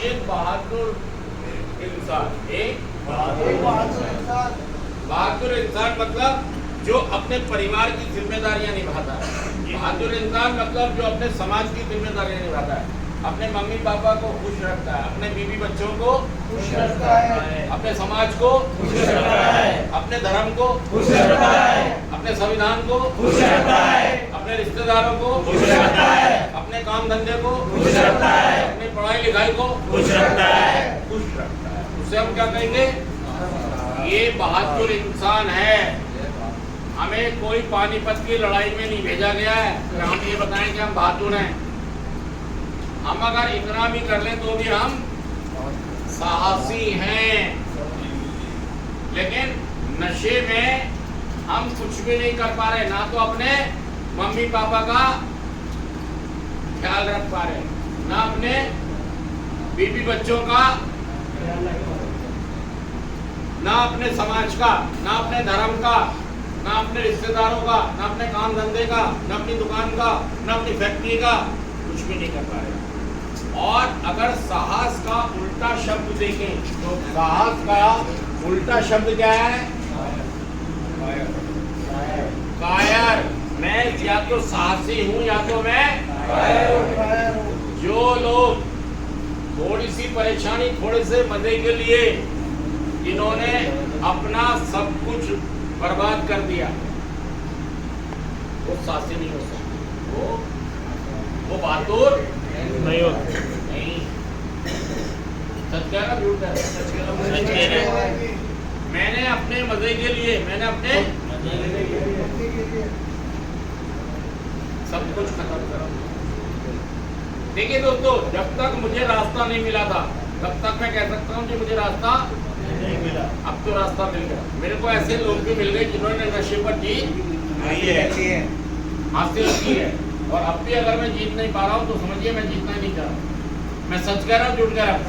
एक बहादुर इंसान, एक बहादुर इंसान मतलब जो अपने परिवार की जिम्मेदारियां निभाता है। बहादुर इंसान मतलब जो अपने समाज की जिम्मेदारियां निभाता है, अपने मम्मी पापा को खुश रखता है, अपने बीवी बच्चों को खुश रखता है, अपने समाज को खुश रखता है, अपने धर्म को खुश रखता है, अपने संविधान को खुश रखता है, अपने रिश्तेदारों को खुश रखता है, अपने काम धंधे को खुश रखता है, अपनी पढ़ाई लिखाई को खुश रखता है। खुश रखता है। उसे हम क्या कहेंगे? ये बहादुर इंसान है। हमें कोई पानीपत की लड़ाई में नहीं भेजा गया है कि हम ये बताएं कि हम बहादुर हैं। हम अगर इतना भी कर लें तो भी हम साहसी हैं, लेकिन नशे में हम कुछ भी नहीं कर पा रहे। ना तो अपने मम्मी पापा का ख्याल रख पा रहे, ना अपने बीवी बच्चों का, ना अपने समाज का, ना अपने धर्म का, ना अपने रिश्तेदारों का, ना अपने काम धंधे का, ना अपनी दुकान का, ना अपनी फैक्ट्री का, कुछ भी नहीं कर पा रहे। और अगर साहस का उल्टा शब्द देखें तो साहस का उल्टा शब्द क्या है? कायर। मैं या तो साहसी हूं या तो मैं कायर हूं। जो लोग थोड़ी सी परेशानी, थोड़े से मजे के लिए इन्होंने अपना सब कुछ बर्बाद कर दिया, वो साहसी नहीं हो सकते, वो बहादुर नहीं होते। नहीं, सच कह रहा, झूठ कह रहा? सच कह रहे। मैंने अपने मजे के लिए, मैंने अपने सब कुछ खत्म करा। देखिए दोस्तों, जब तक मुझे रास्ता नहीं मिला था तब तक मैं कह सकता हूँ कि मुझे रास्ता नहीं मिला। अब तो रास्ता मिल गया। मेरे को ऐसे लोग भी मिल गए जिन्होंने नशे पर जीत हासिल की है। और अब भी अगर मैं जीत नहीं पा रहा हूँ तो समझिए मैं जीतना ही नहीं चाह रहा। मैं सच कह रहा हूँ, झूठ कह रहा हूँ?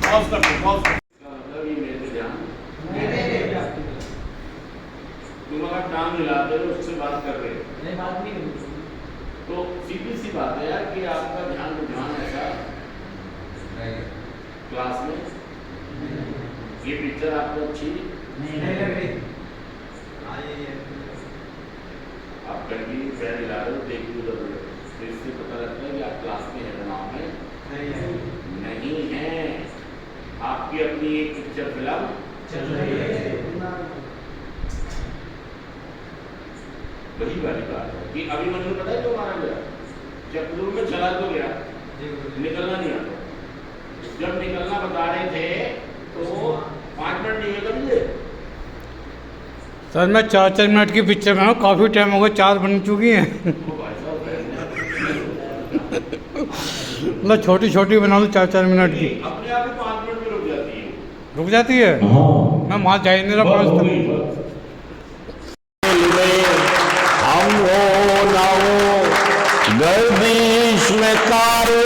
पॉज कर दो, पॉज कर। मतलब ये मेरे पे ध्यान, तुम अगर काम मिलाते हो उससे बात कर रहे हो, बात नहीं तो सीधी सी बात है यार कि आपका ध्यान रुझान ऐसा क्लास में, ये पिक्चर आपको अच्छी नहीं लग रही। आप कंटिन्यू पैर हिला रहे हो, देख उधर उधर, तो इससे पता लगता है कि आप क्लास में है, तनाव में नहीं है। आपकी अपनी एक पिक्चर फिल्म चल रही है। वही वाली बात है कि अभी मन में पता है क्यों मारा गया? जब रूम में चला तो गया, निकलना नहीं आता। जब निकलना बता रहे थे तो 5 मिनट नहीं हुए कभी। सर मैं 4-4 मिनट की पिक्चर में हूँ, काफ़ी टाइम हो गया, 4 बन चुकी हैं। मतलब छोटी छोटी बना लो 4-4 मिनट की, अपने आप ही 5 मिनट में रुक जाती है। रुक जाती है। मैं वहाँ जा ही नहीं रहा 5 तक। हम हो ना हो गर्दिश में तारे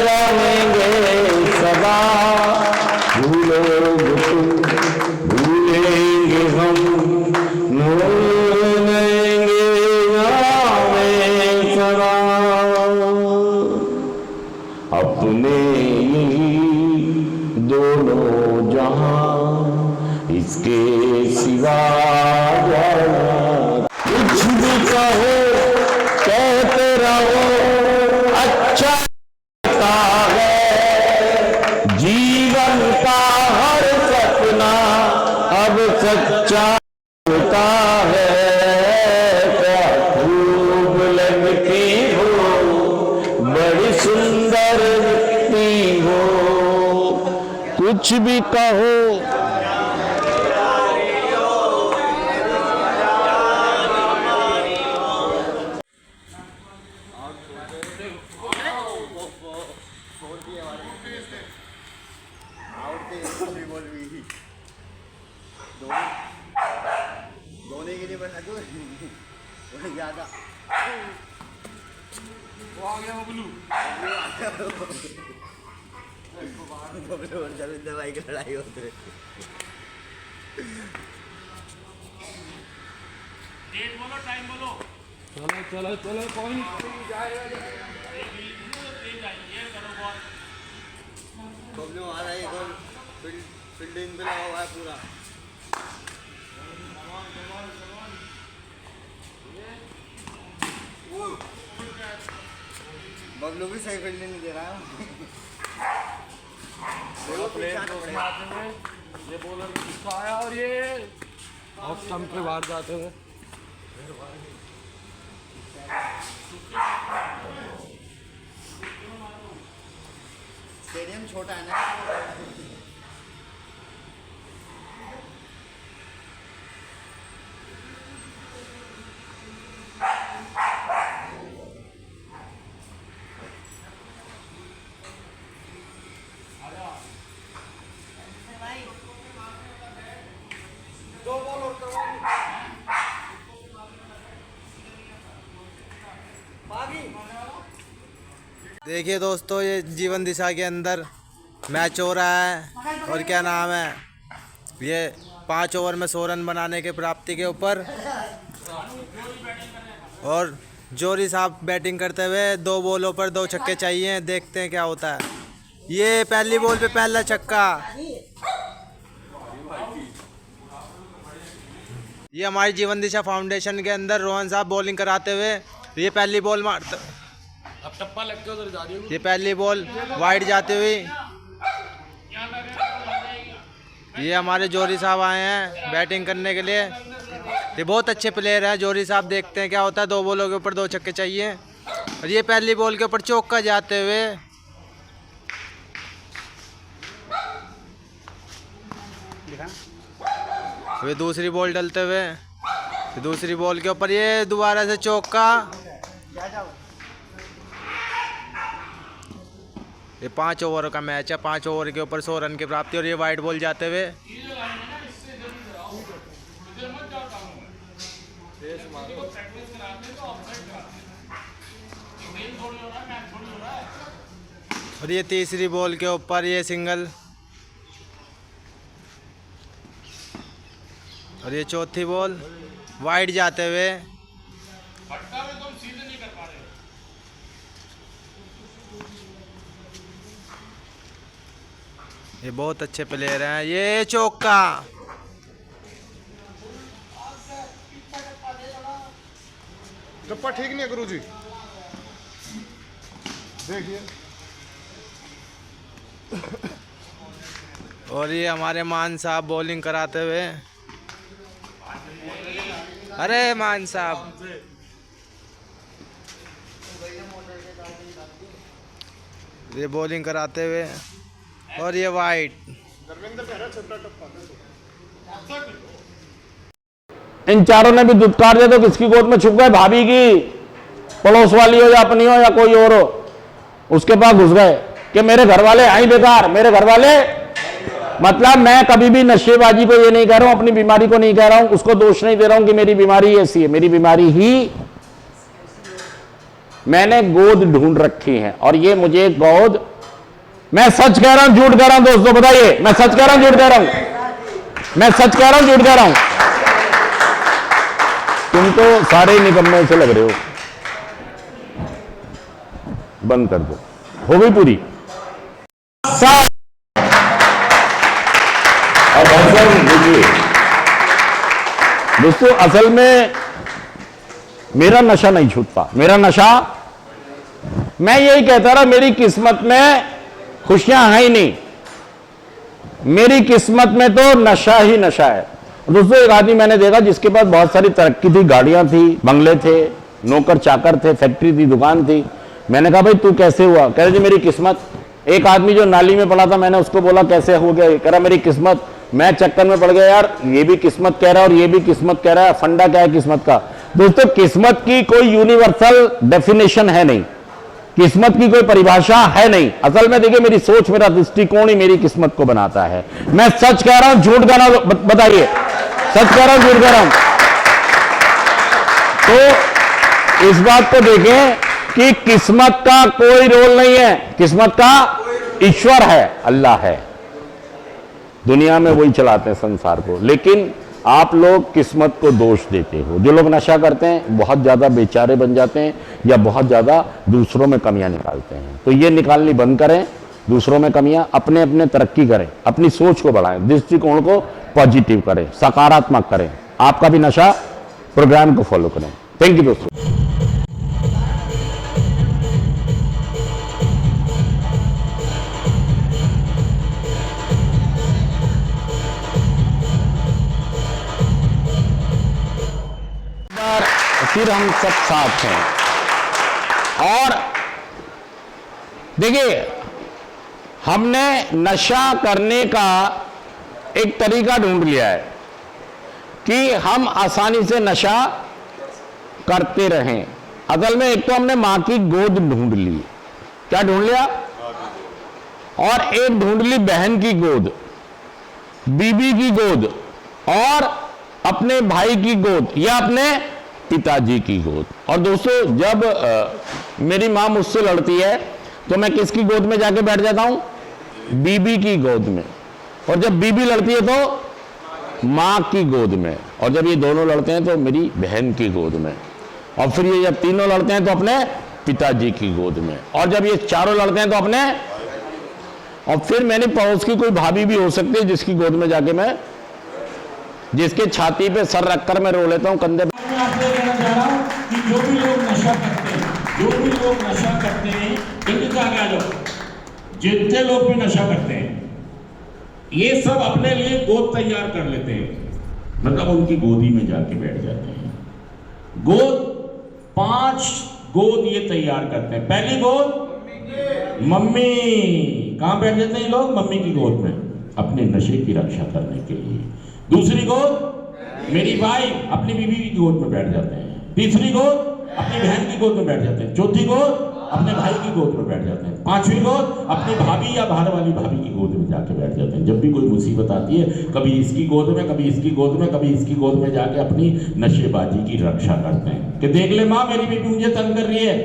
रहेंगे सदा, भूलोगे तुम भूलेंगे हम, भूलेंगे हमें सदा। अपने दोनों जहां इसके सिवा कुछ भी कहो कहते रहो, अच्छा लगता है जीवन का हर सपना अब सच्चा होता है। क्या खूब लगती हो, बड़ी सुंदर दिखती हो, कुछ भी कहो। धोने के लिए बना दो ज्यादा वो आ गया बबलू। बबलू और जमींदार भाई की लड़ाई होती है। डेट बोलो, टाइम बोलो। चलो चलो चलो कोई नहीं। ये करो बॉल। बबलू आ रहा है, गोल फील्डिंग पे लगा हुआ है पूरा। बबलू भी सही फील्डिंग नहीं दे रहा है। ये बॉलर गुस्सा आया और ये ऑफ स्टंप पे बाहर जाते हुए। स्टेडियम छोटा है ना। देखिए दोस्तों, ये जीवन दिशा के अंदर मैच हो रहा है और क्या नाम है, ये 5 ओवर में 100 रन बनाने के प्राप्ति के ऊपर, और जोरी साहब बैटिंग करते हुए 2 बॉलों पर 2 छक्के चाहिए। देखते हैं क्या होता है। ये पहली बॉल पे पहला छक्का। ये हमारी जीवन दिशा फाउंडेशन के अंदर रोहन साहब बॉलिंग कराते हुए, ये पहली बॉल मारते, अब टप्पा लग के उधर जा रही है। ये पहली बॉल वाइड जाते हुए। ये हमारे जोरी साहब आए हैं बैटिंग करने के लिए। ये बहुत अच्छे प्लेयर हैं जोरी साहब। देखते हैं क्या होता है। 2 बॉलों के ऊपर 2 छक्के चाहिए। और ये पहली बॉल के ऊपर चौका जाते हुए। वे दूसरी बॉल डलते हुए, दूसरी बॉल के ऊपर ये दोबारा से चौका। ये 5 ओवर का मैच है। 5 ओवर के ऊपर 100 रन की प्राप्ति। और ये वाइड बॉल जाते हुए। और ये तीसरी बॉल के ऊपर ये सिंगल। और ये चौथी बॉल वाइड जाते हुए। ये बहुत अच्छे प्लेयर हैं। ये चौका। टप्पा ठीक नहीं है गुरुजी, देखिए। और ये हमारे मान साहब बॉलिंग कराते हुए। अरे मान साहब, ये बॉलिंग कराते हुए। और ये वाइड। इन चारों ने भी दुत्कार दिया तो किसकी गोद में छुप गए? भाभी की, पड़ोस वाली हो या अपनी हो या कोई और हो, उसके पास घुस गए कि मेरे घर वाले आई बेकार, मेरे घर वाले। मतलब मैं कभी भी नशेबाजी को ये नहीं कह रहा हूं, अपनी बीमारी को नहीं कह रहा हूं, उसको दोष नहीं दे रहा हूं कि मेरी बीमारी ऐसी है। मेरी बीमारी ही मैंने गोद ढूंढ रखी है। और ये मुझे गोद, मैं सच कह रहा हूं झूठ कह रहा हूं दोस्तों, बताइए मैं सच कह रहा हूं झूठ कह रहा हूं? मैं सच कह रहा हूं झूठ कह रहा हूं? तुम तो सारे ही निकम्मे से लग रहे हो। बंद कर दो, हो गई पूरी। अब देखिए दोस्तों, असल में मेरा नशा नहीं छूटता। मेरा नशा, मैं यही कहता रहा, मेरी किस्मत में खुशियां हैं ही नहीं। मेरी किस्मत में तो नशा ही नशा है। दोस्तों, एक आदमी मैंने देखा जिसके पास बहुत सारी तरक्की थी, गाड़ियां थी, बंगले थे, नौकर चाकर थे, फैक्ट्री थी, दुकान थी। मैंने कहा भाई तू कैसे हुआ? कह रहे जी मेरी किस्मत। एक आदमी जो नाली में पड़ा था, मैंने उसको बोला कैसे हो गया? कह रहा मेरी किस्मत। मैं चक्कर में पड़ गया, यार ये भी किस्मत कह रहा है और ये भी किस्मत कह रहा है। फंडा क्या है किस्मत का? दोस्तों, किस्मत की कोई यूनिवर्सल डेफिनेशन है नहीं, किस्मत की कोई परिभाषा है नहीं। असल में देखिए, मेरी सोच, मेरा दृष्टिकोण ही मेरी किस्मत को बनाता है। मैं सच कह रहा हूं झूठ कह रहा हूं? बताइए, सच कह रहा हूं झूठ कह रहा हूं? तो इस बात को देखें कि किस्मत का कोई रोल नहीं है। किस्मत का ईश्वर है, अल्लाह है, दुनिया में वही चलाते हैं संसार को। लेकिन आप लोग किस्मत को दोष देते हो। जो लोग नशा करते हैं बहुत ज़्यादा बेचारे बन जाते हैं या बहुत ज़्यादा दूसरों में कमियां निकालते हैं। तो ये निकालनी बंद करें, दूसरों में कमियां, अपने अपने तरक्की करें, अपनी सोच को बढ़ाएं, दृष्टिकोण को पॉजिटिव करें, सकारात्मक करें। आपका भी नशा प्रोग्राम को फॉलो करें। थैंक यू दोस्तों। फिर हम सब साथ हैं और देखिए, हमने नशा करने का एक तरीका ढूंढ लिया है कि हम आसानी से नशा करते रहें। असल में एक तो हमने मां की गोद ढूंढ ली, क्या ढूंढ लिया, और एक ढूंढ ली बहन की गोद, बीबी की गोद, और अपने भाई की गोद या अपने पिताजी की गोद। और दोस्तों, जब मेरी मां मुझसे लड़ती है तो मैं किसकी गोद में जाके बैठ जाता हूं, बीबी की गोद में। और जब बीबी लड़ती है तो मां की गोद में, और जब ये दोनों लड़ते हैं तो मेरी बहन की गोद में, और फिर ये जब तीनों लड़ते हैं तो अपने पिताजी की गोद में, और जब ये चारों लड़ते हैं तो अपने, और फिर मैंने पड़ोस की कोई भाभी भी हो सकती है जिसकी गोद में जाके मैं, जिसके छाती पे सर रखकर मैं रो लेता हूं, कंधे। मैं आपसे कहना चाह रहा हूं कि जो भी लोग नशा करते हैं, जो भी लोग नशा करते हैं, जल्दी से आगे आ जाओ। जितने लोग भी नशा करते हैं, ये सब अपने लिए गोद तैयार कर लेते हैं, मतलब उनकी गोदी में जाके बैठ जाते हैं। गोद 5 गोद ये तैयार करते हैं। पहली गोद मम्मी, कहां बैठ जाते हैं लोग, मम्मी की गोद में, अपने नशे की रक्षा करने के लिए। दूसरी गोद मेरी भाई, अपनी बीवी की गोद में बैठ जाते हैं। तीसरी गोद अपनी बहन की गोद में बैठ जाते हैं। चौथी गोद अपने भाई की गोद में बैठ जाते हैं। पांचवी गोद अपनी भाभी या बाहर वाली भाभी की गोद में जाके बैठ जाते हैं। जब भी कोई मुसीबत आती है, कभी इसकी गोद में, कभी इसकी गोद में, कभी इसकी गोद में जाके अपनी नशेबाजी की रक्षा करते हैं कि देख ले माँ, मेरी बीबी मुझे तंग कर रही है।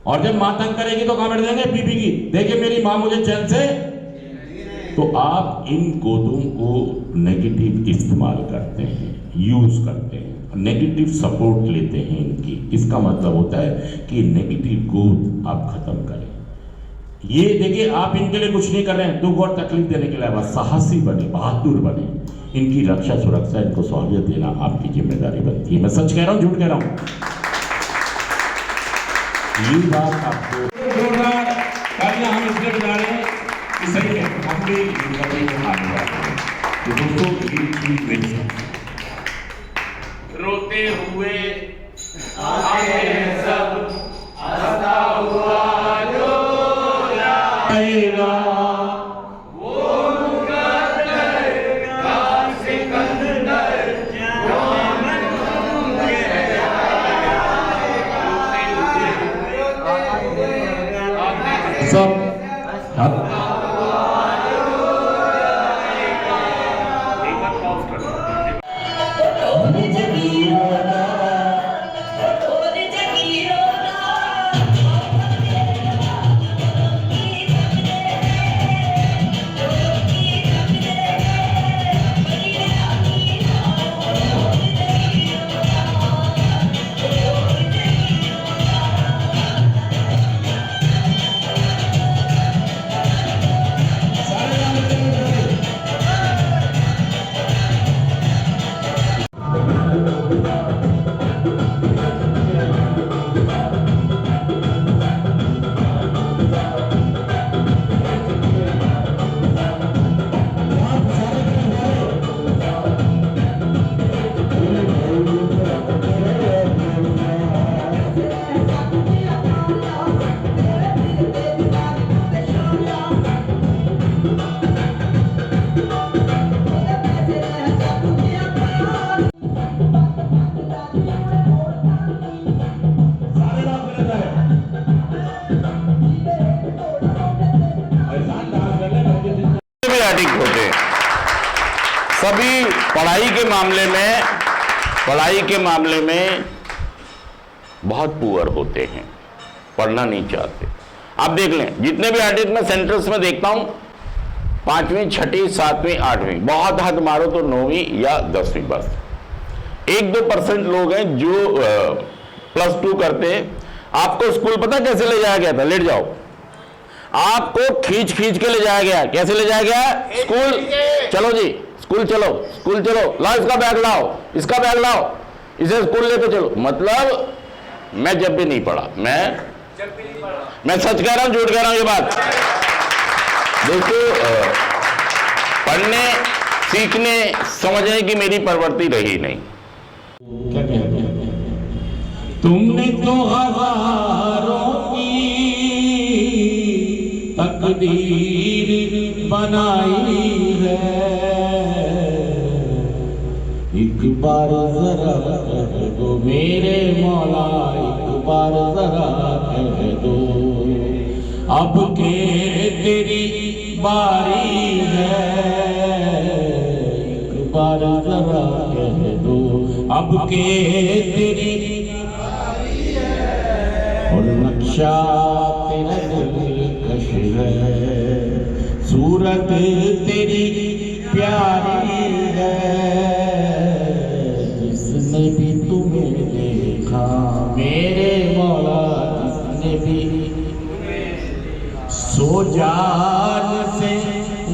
और जब माँ तंग करेगी तो कहां बैठ जाएंगे, बीबी की, देखिए मेरी माँ मुझे चैन से। तो आप इन गोदों को नेगेटिव इस्तेमाल करते हैं, यूज करते हैं, नेगेटिव सपोर्ट लेते हैं इनकी। इसका मतलब होता है कि नेगेटिव गोद आप खत्म करें। ये देखिए, आप इनके लिए कुछ नहीं कर रहे हैं, दुख और तकलीफ देने के लिए, बस साहसी बने, बहादुर बने। इनकी रक्षा सुरक्षा, इनको सहूलियत देना आपकी जिम्मेदारी बनती है। मैं सच कह रहा हूं, झूठ कह रहा हूं, ये बात आपको हम इसलिए बता रहे हैं कि सही है, हम भी जिंदगी में आने वाले हैं। तो दोस्तों, ये चीज मेरी रोते हुए आते हैं सब, हंसता हुआ जो जाएगा, वो मुकद्दर का सिकंदर जो मन में जाएगा। सब सभी पढ़ाई के मामले में बहुत पुअर होते हैं, पढ़ना नहीं चाहते। आप देख लें, जितने भी आर्टिस्ट मैं सेंटर्स में देखता हूं, 5वीं, 6ठी, 7वीं, 8वीं, बहुत हाथ मारो तो 9वीं या 10वीं बस। 1-2% लोग हैं जो +2 करते हैं। आपको स्कूल पता कैसे ले जाया गया था? लेट जाओ। आपको खींच खींच के ले जाया गया। कैसे ले जाया गया? स्कूल चलो जी, स्कूल चलो, स्कूल चलो, लाओ इसका बैग लाओ, इसका बैग लाओ, इसे स्कूल लेके चलो। मतलब मैं जब भी नहीं पढ़ा, मैं सच कह रहा हूं, झूठ कह रहा हूं ये बात। दोस्तों, पढ़ने, सीखने, समझने की मेरी प्रवृत्ति रही नहीं। क्या कहते हैं? तुमने तो हजारों की तकदीर बनाई है, एक बार जरा कह दो मेरे मौला, एक बार जरा कह दो अब के तेरी बारी है, एक बार जरा कह दो अब के तेरी बारी है। और नक्शा तेरा दिलकश है, सूरत तेरी प्यारी है, जिसने भी तुम्हें देखा मेरे मौला, जिसने भी सो जान से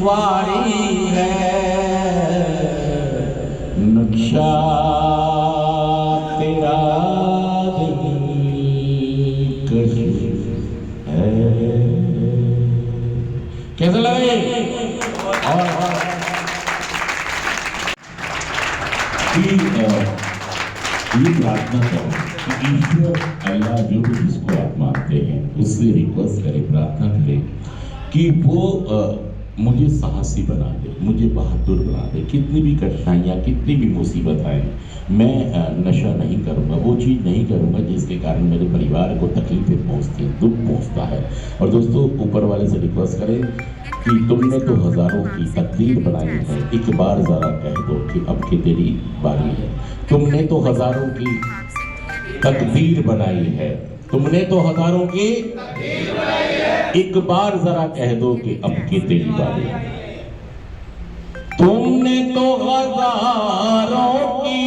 वारी है, नक्शा तेरा दिलकश है। कैसा लगे? और ये प्रार्थना करो कि ईश्वर अल्लाह जो भी जिसको आप मानते हैं उससे रिक्वेस्ट करें, प्रार्थना करें कि वो मुझे साहसी बना दे, मुझे बहादुर बना दे। कितनी भी कठिनाइयाँ, कितनी भी मुसीबत आए, मैं नशा नहीं करूँगा, वो चीज़ नहीं करूँगा जिसके कारण मेरे परिवार को तकलीफें पहुँचती हैं, दुख पहुँचता है। और दोस्तों, ऊपर वाले से रिक्वेस्ट करें कि तुमने तो हजारों की तकदीर बनाई है, एक बार जरा कह दो कि अब की तेरी बारी है। तुमने तो हजारों की तकदीर बनाई है, तुमने तो हजारों की एक बार जरा कह दो कि अब की तेरी बारी है। तुमने तो हजारों की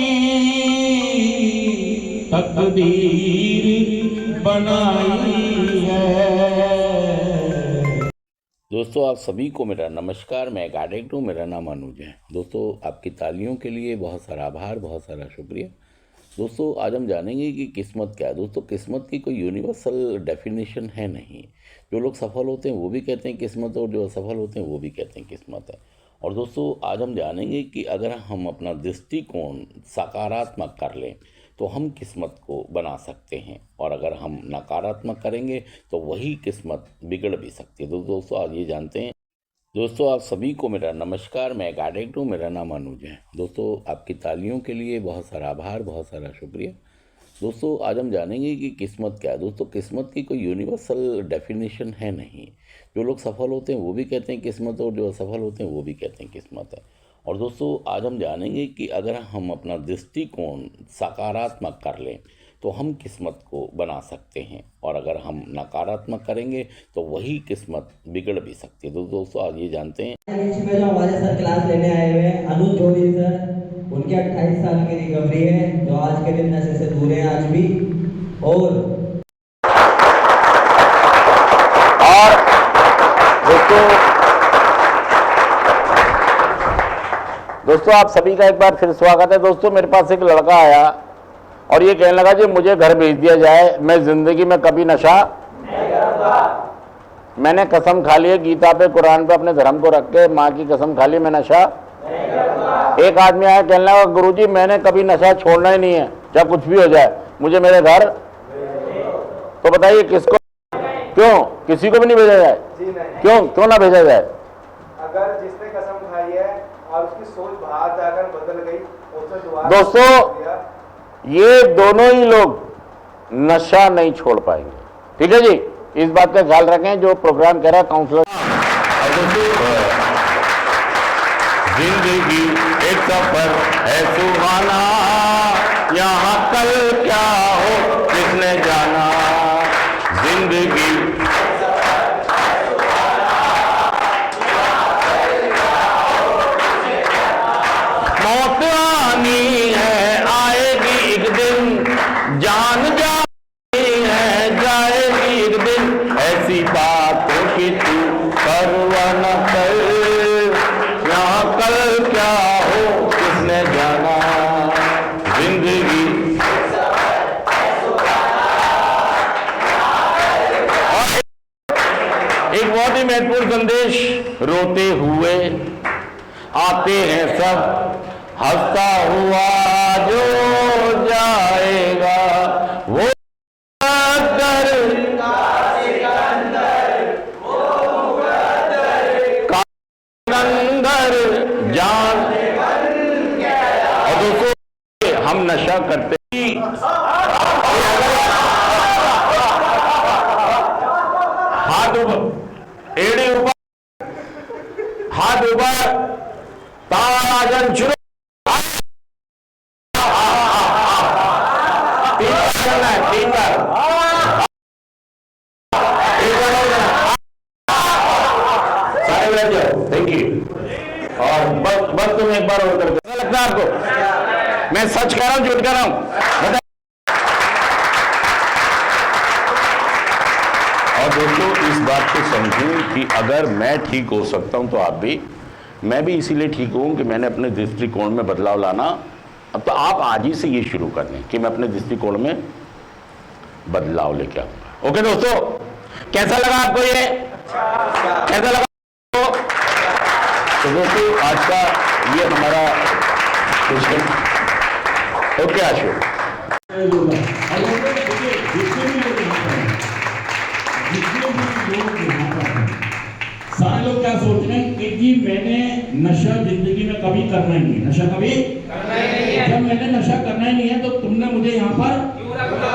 तकदीर बनाई है। दोस्तों, आप सभी को मेरा नमस्कार। मैं एक एडिक्ट हूँ, मेरा नाम अनुज है। दोस्तों, आपकी तालियों के लिए बहुत सारा आभार, बहुत सारा शुक्रिया। दोस्तों, आज हम जानेंगे कि किस्मत क्या है। दोस्तों, किस्मत की कोई यूनिवर्सल डेफिनेशन है नहीं। जो लोग सफल होते हैं वो भी कहते हैं किस्मत, और जो असफल होते हैं वो भी कहते हैं किस्मत है। और दोस्तों, आज हम जानेंगे कि अगर हम अपना दृष्टिकोण सकारात्मक कर लें तो हम किस्मत को बना सकते हैं, और अगर हम नकारात्मक करेंगे तो वही किस्मत बिगड़ भी सकती है। तो दोस्तों, आज ये जानते हैं। दोस्तों, आप सभी को मेरा नमस्कार। मैं एक एडिक्ट हूँ, मेरा नाम अनुज है। दोस्तों, आपकी तालियों के लिए बहुत सारा आभार, बहुत सारा शुक्रिया। दोस्तों, आज हम जानेंगे कि किस्मत क्या है। दोस्तों, किस्मत की कोई यूनिवर्सल डेफिनेशन है नहीं। जो लोग सफल होते हैं वो भी कहते हैं किस्मत, और जो असफल होते हैं वो भी कहते हैं किस्मत है। और दोस्तों, आज हम जानेंगे कि अगर हम अपना दृष्टिकोण सकारात्मक कर लें तो हम किस्मत को बना सकते हैं, और अगर हम नकारात्मक करेंगे तो वही किस्मत बिगड़ भी सकती है। तो दोस्तों, आज ये जानते हैं। बीच में जो हमारे सर क्लास लेने आए हुए हैं अनुज जोड़ी सर, उनके 28 साल की रिकवरी है, जो आज के दिन नशे से दूर है आज भी। और दोस्तों, आप सभी का एक बार फिर स्वागत है। दोस्तों, मेरे पास एक लड़का आया और ये कहने लगा जी मुझे घर भेज दिया जाए, मैं जिंदगी में कभी नशा नहीं करूंगा। मैंने कसम खा ली है गीता पे, कुरान पे, अपने धर्म को रख के माँ की कसम खा ली, मैं नशा नहीं करूंगा। एक आदमी आया, कहने लगा गुरुजी मैंने कभी नशा छोड़ना ही नहीं है, चाहे कुछ भी हो जाए, मुझे मेरे घर। तो बताइए किसको, क्यों किसी को भी नहीं भेजा जाए? क्यों ना भेजा जाए? अगर जिसने कसम खाई है और उसकी सोच बाहर जाकर बदल गई, उसे दोबारा दोस्तों, ये दोनों ही लोग नशा नहीं छोड़ पाएंगे। ठीक है जी, इस बात का ख्याल रखें जो प्रोग्राम कह रहा है काउंसलर। जिंदगी एक सफर है सुहाना, यहाँ कल क्या हो किसने जाना। जिंदगी संदेश रोते हुए आते हैं सब, हंसता हुआ जो जाएगा वो अंदर जान। और दोस्तों हम नशा करते हाथ ऊपर, एड़ी ऊपर, हाथ ऊपर, ताराजन शुरू, तीन बार सारे बैठ जाओ। Thank you. और बस तुम एक बार और करते, ऐसा लगता है आपको मैं सच कह रहा हूं झूठ कह रहा हूं? और दोस्तों इस बात को समझें कि अगर मैं ठीक हो सकता हूं तो आप भी, मैं भी इसीलिए ठीक हूं कि मैंने अपने दृष्टिकोण में बदलाव लाना। अब तो आप आज ही से ये शुरू कर दें कि मैं अपने दृष्टिकोण में बदलाव लेके आऊंगा। ओके दोस्तों, कैसा लगा आपको ये? कैसा लगा? तो दोस्तों आज का ये हमारा क्वेश्चन। ओके आशु, सारे लोग क्या सोच रहे हैं कि जी मैंने नशा जिंदगी में कभी करना ही नहीं, नशा कभी करना ही नहीं है। जब मैंने नशा करना ही नहीं है तो तुमने मुझे यहाँ पर क्यों रखा?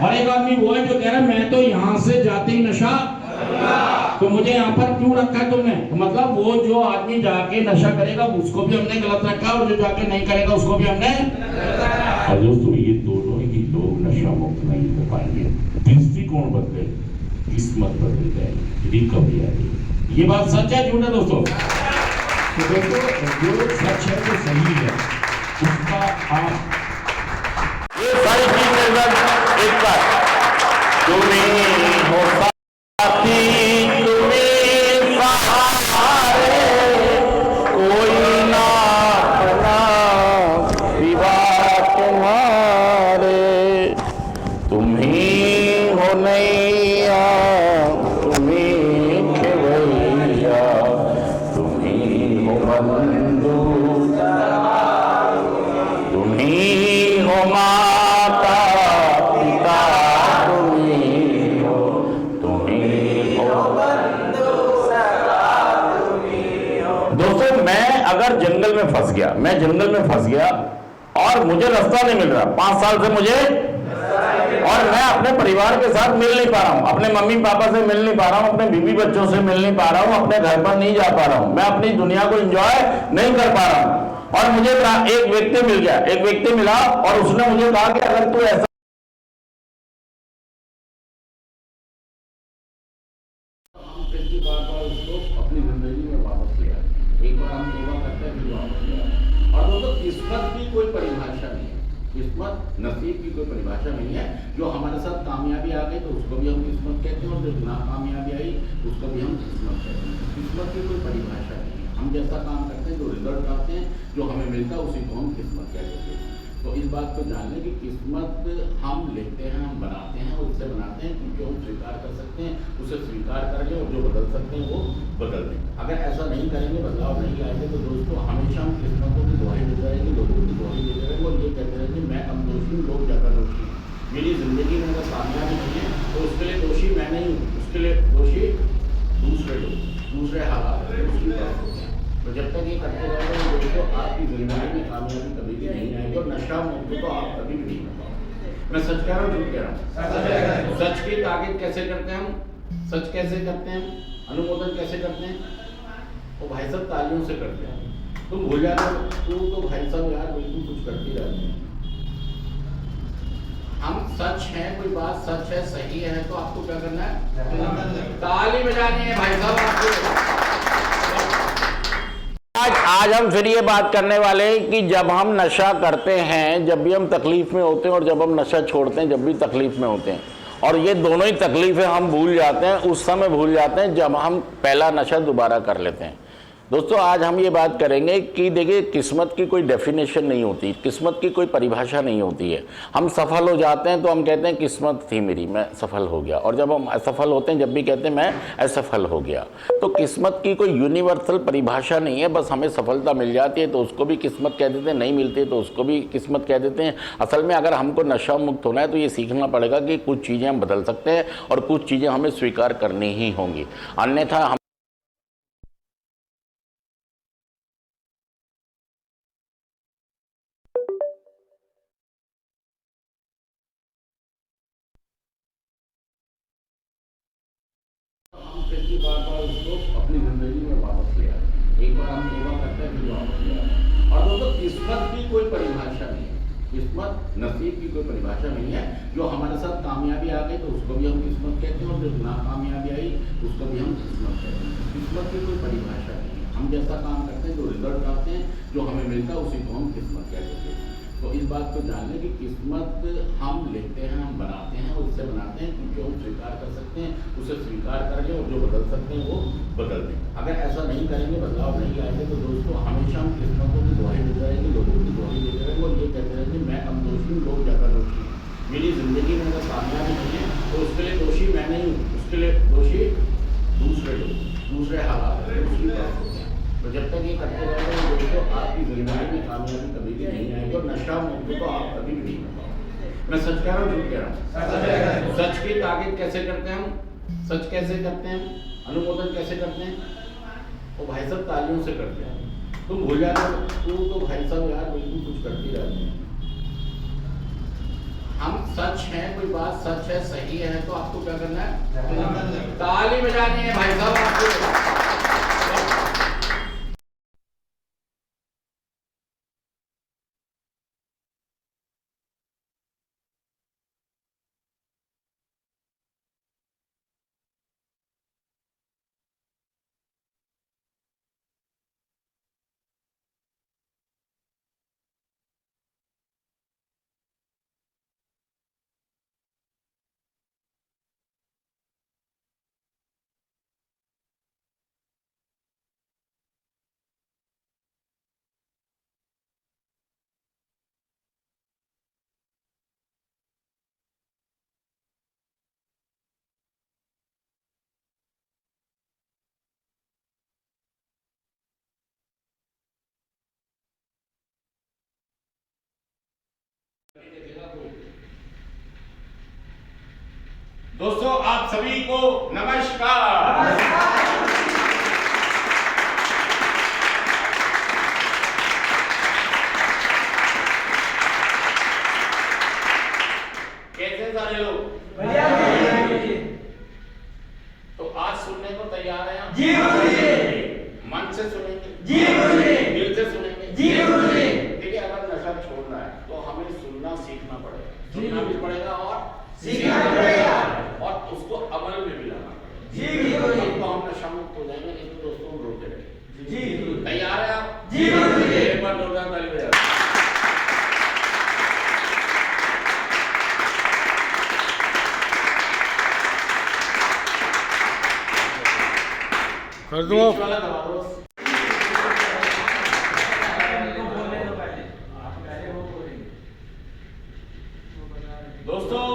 और एक आदमी वो है जो कह रहा है मैं तो यहाँ से जाते ही नशा, तो मुझे यहाँ पर क्यों रखा है तुमने? तो मतलब वो जो आदमी जाके नशा करेगा उसको भी हमने गलत रखा और जो जाके नहीं करेगा उसको भी हमने। और दोस्तों ये दोनों ही लोग नशा मुक्त नहीं हो पाएंगे। दृष्टिकोण बदले, किस्मत बदल जाएगी, रिकवरी आएगी। ये बात सच है झूठ है दोस्तों? तो दोस्तों जो सच है जो सही है उसका आप ये सारी चीज एक बार तुम्हें हो साथी, तुम्हें सहारे, कोई ना बना सिवा तुम्हारे, तुम्ही हो नैया, तुम्ही खेवैया, तुम्ही हो बंधु, तुम्ही हो माता पिता, तुम्ही हो दोस्तों। मैं अगर जंगल में फंस गया, मैं जंगल में फंस गया और मुझे रास्ता नहीं मिल रहा 5 साल से मुझे, और मैं अपने परिवार के साथ मिल नहीं पा रहा हूं, अपने मम्मी पापा से मिल नहीं पा रहा हूं, अपने बीवी बच्चों से मिल नहीं पा रहा हूं, अपने घर पर नहीं जा पा रहा हूं, मैं अपनी दुनिया को एंजॉय नहीं कर पा रहा हूं। और मुझे एक व्यक्ति मिल गया, एक व्यक्ति मिला और उसने मुझे कहा कि अगर तू ऐसा अपनी जिंदगी में वापस ले आए, एक बार हम सेवा करते हैं फिर वापस ले आए। और दोस्तों किस्मत की कोई परिभाषा नहीं है, किस्मत नसीब की कोई परिभाषा नहीं है। जो हमारे साथ कामयाबी आ गई तो उसको भी हम किस्मत कहते हैं, और जो नाकामयाबी आई उसको भी हम किस्मत कहते हैं। किस्मत की कोई परिभाषा नहीं है। हम जैसा काम करते हैं, जो रिजल्ट आते हैं, जो हमें मिलता है उसी को हम किस्मत कहते हैं। तो इस बात को जान लें कि किस्मत हम लेते हैं, हम बनाते हैं और इससे बनाते हैं क्योंकि हम स्वीकार कर सकते हैं, उसे स्वीकार कर लें और जो बदल सकते हैं वो बदल दें। अगर ऐसा नहीं करेंगे, बदलाव नहीं लाएंगे तो दोस्तों हमेशा हम किस्मतों की दुहाई देते रहेंगे, लोगों की दुहाई देते रहेंगे और ये कहते रहेंगे मैं कम दोषी हूँ, लोग ज़्यादा दोषी हैं, मेरी ज़िंदगी में अगर कामयाबी नहीं है तो उसके लिए दोषी मैं नहीं हूँ, उसके लिए दोषी दूसरे लोग, दूसरे हालात, दूसरी परिस्थितियाँ। तो जब तक ये करते रहेंगे दोस्तों आपकी ज़िंदगी में कामयाबी कभी भी नहीं आएगी और नशा मुक्त तो आप कभी भी नहीं कर पाओगे। मैं सच कह रहा हूँ झूठ कह रहा हूँ? सच की ताकीद कैसे करते हैं हम? सच कैसे करते हैं? अनुमोदन कैसे करते हैं? वो भाई साहब तालियों से करते हैं। तुम भूल जाते हो तू तो भाई साहब यार बिल्कुल कुछ करती रहती है। हम सच है, कोई बात सच है, सही है तो आपको क्या करना है? ताली बजानी है भाई साहब आपको। आज हम फिर ये बात करने वाले हैं कि जब हम नशा करते हैं, जब भी हम तकलीफ में होते हैं और जब हम नशा छोड़ते हैं जब भी तकलीफ में होते हैं, और ये दोनों ही तकलीफें हम भूल जाते हैं, उस समय भूल जाते हैं जब हम पहला नशा दोबारा कर लेते हैं। दोस्तों आज हम ये बात करेंगे कि देखिए किस्मत की कोई डेफिनेशन नहीं होती, किस्मत की कोई परिभाषा नहीं होती है। हम सफल हो जाते हैं तो हम कहते हैं किस्मत थी मेरी, मैं सफल हो गया, और जब हम असफल होते हैं जब भी कहते हैं मैं असफल हो गया। तो किस्मत की कोई यूनिवर्सल परिभाषा नहीं है, बस हमें सफलता मिल जाती है तो उसको भी किस्मत कह देते हैं, नहीं मिलती है तो उसको भी किस्मत कह देते हैं। असल में अगर हमको नशा मुक्त होना है तो ये सीखना पड़ेगा कि कुछ चीज़ें हम बदल सकते हैं और कुछ चीज़ें हमें स्वीकार करनी ही होंगी, अन्यथा हम बार उसको अपनी जिंदगी में वापस ले आते हैं। एक बार हम सेवा करते हैं फिर वापस ले आते हैं। और दोस्तों किस्मत की कोई परिभाषा नहीं है, किस्मत नसीब की कोई परिभाषा नहीं है। जो हमारे साथ कामयाबी आ गई तो उसको भी हम किस्मत कहते हैं, और जो नाकामयाबी आई उसको भी हम किस्मत कहते हैं। किस्मत की कोई परिभाषा नहीं है। हम जैसा काम करते हैं, जो रिजल्ट आते हैं, जो हमें मिलता है उसी को हम किस्मत कहते हैं। तो इस बात को जान लें कि किस्मत हम लेते हैं, हम बनाते हैं, उससे बनाते हैं क्योंकि हम स्वीकार कर सकते हैं, उसे स्वीकार कर लें और जो बदल सकते हैं वो बदल दें। अगर ऐसा नहीं करेंगे, बदलाव नहीं आएंगे तो दोस्तों हमेशा हम किस्मतों की दुहाई देते रहेंगे, लोगों की दुहाई देते रहेंगे और ये कहते रहेंगे मैं कम दोषी हूँ, लोग ज़्यादा दोषी हैं, मेरी ज़िंदगी में अगर कामयाबी नहीं है तो उसके लिए दोषी मैं नहीं हूँ, उसके लिए दोषी दूसरे लोग, दूसरे हालात, दूसरी परिस्थितियाँ। तो जब तक ये करते रहेंगे दोस्तों आपकी जिंदगी में कामयाबी कभी भी नहीं आएगी और नशा मुक्त तो आप कभी भी नहीं हो पाओगे। मैं सच कह रहा हूँ, झूठ कह रहा हूँ? सच की ताकीद कैसे करते हैं हम? सच कैसे करते हैं? अनुमोदन कैसे करते हैं? वो भाई साहब तालियों से करते हैं। तुम भूल जाते हो तू तो भाई साहब यार बिल्कुल कुछ करती रहती है। हम सच हैं, कोई बात सच है, सही है तो आपको क्या करना है? ताली बजानी है भाई साहब आपको। दोस्तों आप सभी को नमस्कार। कैसे सारे लोग? बढ़िया जी। तो आज सुनने को तैयार हैं आप? जी गुरुजी। मन से सुनेंगे? जी गुरुजी। दिल से सुनेंगे? जी गुरुजी। देखिए अगर नशा छोड़ना है तो हमें सुनना सीखना पड़ेगा, सुनना भी पड़ेगा और सीखना पड़ेगा और उसको अमल में भी लाना पड़ेगा। जी तो हम नशा मुक्त हो जाएंगे, नहीं तो दोस्तों हम रोते रहेंगे। जी तैयार है आप? जी गुरुजी। एक बार जोरदार ताली बजाओ। कर दो वाला दबा दो। दोस्तों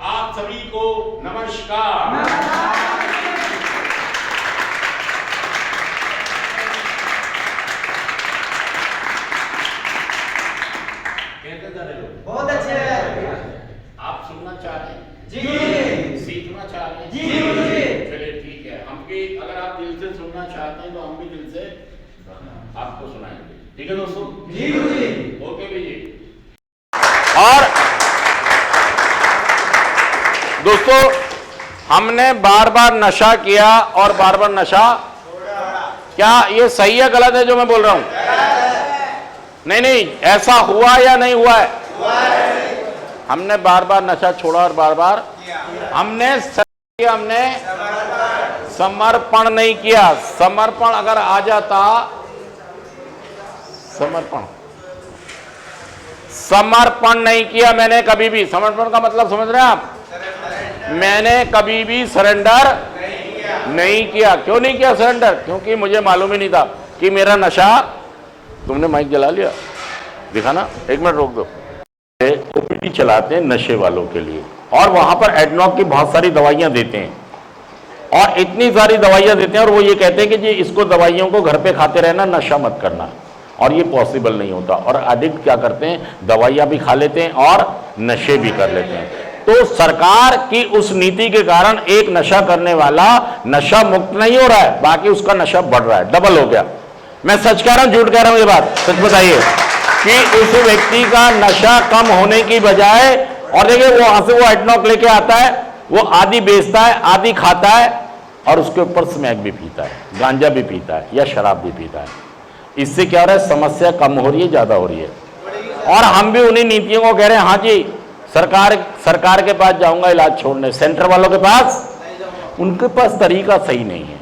आप सभी को नमस्कार। कैसे जा रहे लोग? बहुत अच्छे हैं। आप सुनना चाह रहे हैं? जी। सीखना चाह रहे हैं? जी। चलिए ठीक है, हम भी अगर आप दिल से सुनना चाहते हैं तो हम भी दिल से आपको सुनाएंगे। ठीक है दोस्तों? जी जी। ओके भैया। और दोस्तों हमने बार बार नशा किया और बार बार नशा, क्या ये सही है गलत है जो मैं बोल रहा हूं? नहीं, ऐसा हुआ या नहीं हुआ है? हमने बार बार नशा छोड़ा और बार बार हमने समर्पण नहीं किया। समर्पण अगर आ जाता, समर्पण नहीं किया मैंने कभी भी। समर्पण का मतलब समझ रहे हैं आप? मैंने कभी भी सरेंडर नहीं किया। क्यों नहीं किया सरेंडर? क्योंकि मुझे मालूम ही नहीं था कि मेरा नशा, तुमने माइक जला लिया, दिखाना, 1 मिनट रोक दो। ओपीडी चलाते हैं नशे वालों के लिए और वहां पर एडनॉक की बहुत सारी दवाइयां देते हैं और इतनी सारी दवाइयां देते हैं और वो ये कहते हैं कि जी इसको दवाइयों को घर पे खाते रहना, नशा मत करना, और ये पॉसिबल नहीं होता। और एडिक्ट क्या करते हैं, दवाइयां भी खा लेते हैं और नशे भी कर लेते हैं। तो सरकार की उस नीति के कारण एक नशा करने वाला नशा मुक्त नहीं हो रहा है, बाकी उसका नशा बढ़ रहा है, डबल हो गया। मैं सच कह रहा हूं झूठ कह रहा हूं, ये बात सच बताइए कि उस व्यक्ति का नशा कम होने की बजाय, और देखिए वो वहां से वो एडनॉक लेके आता है, वो आधी बेचता है, आधी खाता है और उसके ऊपर स्मैक भी पीता है, गांजा भी पीता है या शराब भी पीता है। इससे क्या हो रहा है, समस्या कम हो रही है, ज्यादा हो रही है। और हम भी उन्हीं नीतियों को कह रहे हैं, हाँ जी सरकार के पास जाऊंगा इलाज छोड़ने, सेंटर वालों के पास, उनके पास तरीका सही नहीं है।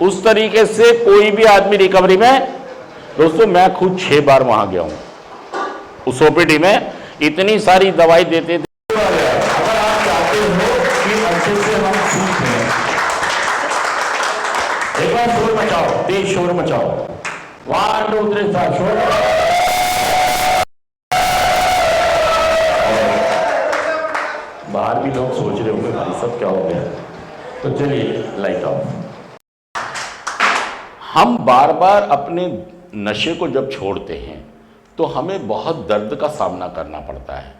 उस तरीके से कोई भी आदमी रिकवरी में, दोस्तों मैं खुद 6 बार वहां गया हूं उस ओपीडी में, इतनी सारी दवाई देते थे। अगर आप चाहते हो कि अच्छे से हम सीखें, एक बार शोर मचाओ, तेज शोर मचाओ, 1 2 3 4 शोर। बाहर भी लोग सोच रहे होंगे भाई सब क्या हो गया, तो चलिए लाइट ऑफ। हम बार बार अपने नशे को जब छोड़ते हैं तो हमें बहुत दर्द का सामना करना पड़ता है,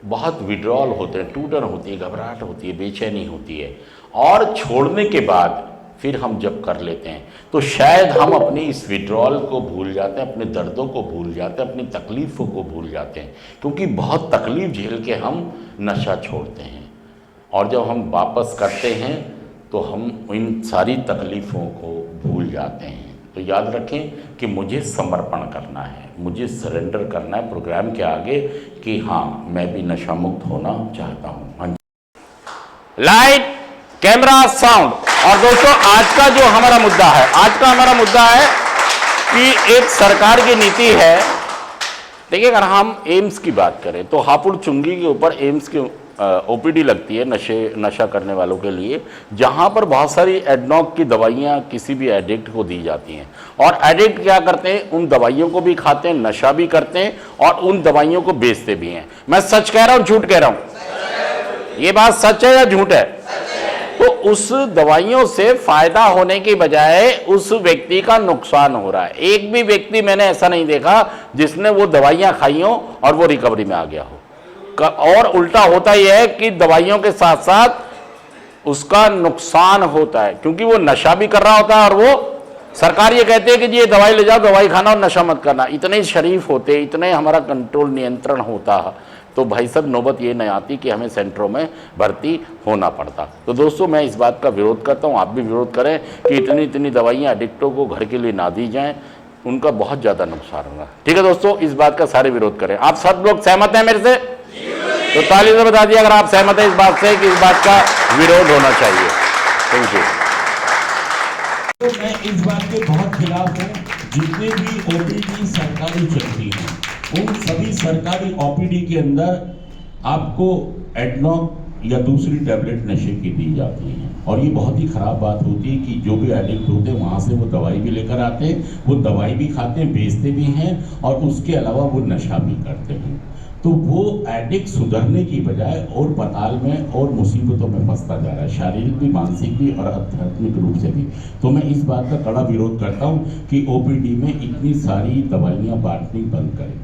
बहुत विड्रॉल होते हैं, टूटन होती है, घबराहट होती है, बेचैनी होती है, और छोड़ने के बाद फिर हम जब कर लेते हैं तो शायद हम अपनी इस विड्रॉल को भूल जाते हैं, अपने दर्दों को भूल जाते हैं, अपनी तकलीफ़ों को भूल जाते हैं, क्योंकि बहुत तकलीफ़ झेल के हम नशा छोड़ते हैं। और जब हम वापस करते हैं तो हम इन सारी तकलीफ़ों को भूल जाते हैं। तो याद रखें कि मुझे समर्पण करना है, मुझे सरेंडर करना है प्रोग्राम के आगे कि हाँ मैं भी नशा मुक्त होना चाहता हूँ। हाँ, लाइट कैमरा साउंड। और दोस्तों आज का जो हमारा मुद्दा है, आज का हमारा मुद्दा है कि एक सरकार की नीति है। देखिए अगर हम एम्स की बात करें तो हापुड़ चुंगी के ऊपर एम्स की ओपीडी लगती है नशा करने वालों के लिए, जहां पर बहुत सारी एडनॉक की दवाइयां किसी भी एडिक्ट को दी जाती हैं। और एडिक्ट क्या करते हैं, उन दवाइयों को भी खाते हैं, नशा भी करते हैं और उन दवाइयों को बेचते भी हैं। मैं सच कह रहा हूं झूठ कह रहा हूं, ये बात सच है या झूठ है? तो उस दवाइयों से फायदा होने की बजाय उस व्यक्ति का नुकसान हो रहा है। एक भी व्यक्ति मैंने ऐसा नहीं देखा जिसने वो दवाइयां खाई हो और वो रिकवरी में आ गया हो। और उल्टा होता यह है कि दवाइयों के साथ साथ उसका नुकसान होता है, क्योंकि वो नशा भी कर रहा होता है और वो सरकार ये कहती है कि जी ये दवाई ले जाओ, दवाई खाना और नशा मत करना। इतने शरीफ होते, इतने हमारा कंट्रोल नियंत्रण होता, तो भाई साहब नौबत ये नहीं आती कि हमें सेंटरों में भर्ती होना पड़ता। तो दोस्तों मैं इस बात का विरोध करता हूँ, आप भी विरोध करें कि इतनी इतनी दवाइयाँ एडिक्टों को घर के लिए ना दी जाएं, उनका बहुत ज़्यादा नुकसान होगा। ठीक है दोस्तों, इस बात का सारे विरोध करें। आप सब लोग सहमत हैं मेरे से? तो ताली से बता दिया अगर आप सहमत हैं इस बात से कि इस बात का विरोध होना चाहिए। Thank you. तो मैं इस बात के बहुत खिलाफ हूँ, जितने भी ओपीडी सरकारी चलती हैं उन सभी सरकारी ओपीडी के अंदर आपको एडनॉक या दूसरी टैबलेट नशे की दी जाती हैं। और ये बहुत ही ख़राब बात होती है कि जो भी एडिक्ट होते हैं वहाँ से वो दवाई भी लेकर आते हैं, वो दवाई भी खाते हैं, बेचते भी हैं और उसके अलावा वो नशा भी करते हैं। तो वो एडिक्ट सुधरने की बजाय और पताल में और मुसीबतों में फंसता जा रहा है, शारीरिक भी, मानसिक भी और आध्यात्मिक रूप से भी। तो मैं इस बात का कड़ा विरोध करता हूँ कि ओपीडी में इतनी सारी दवाइयाँ बांटनी बंद करें।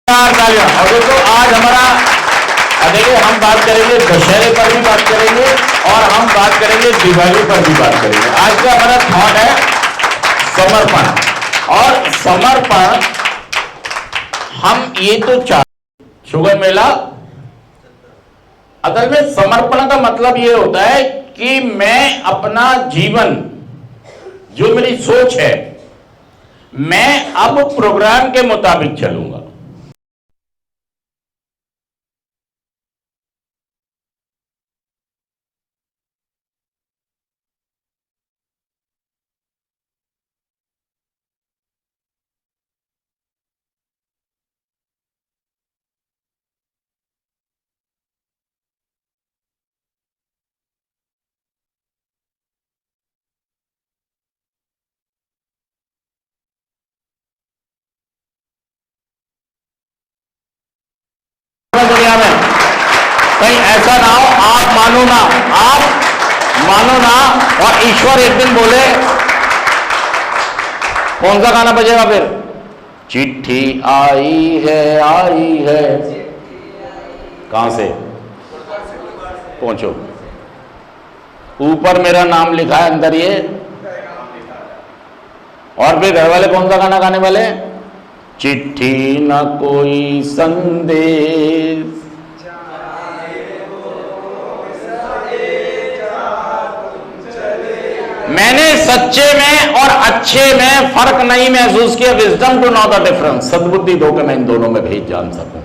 और दोस्तों आज हमारा देखिए हम बात करेंगे दशहरे पर भी बात करेंगे और हम बात करेंगे दिवाली पर भी बात करेंगे। आज का हमारा थॉट है समर्पण। और समर्पण हम ये तो चाहते, शुगर मेला असल में समर्पण का मतलब ये होता है कि मैं अपना जीवन, जो मेरी सोच है, मैं अब प्रोग्राम के मुताबिक चलूंगा। कहीं ऐसा ना हो आप मानो ना और ईश्वर एक दिन बोले, कौन सा गाना बजेगा फिर? चिट्ठी आई है। कहां से? पहुंचो, ऊपर मेरा नाम लिखा है, अंदर ये। और फिर घर वाले कौन सा गाना गाने वाले? चिट्ठी न कोई संदेश, मैंने सच्चे में और अच्छे में फर्क नहीं महसूस किया। Wisdom to know the difference, सद्बुद्धि दो कि मैं इन दोनों में भेद जान सकूं।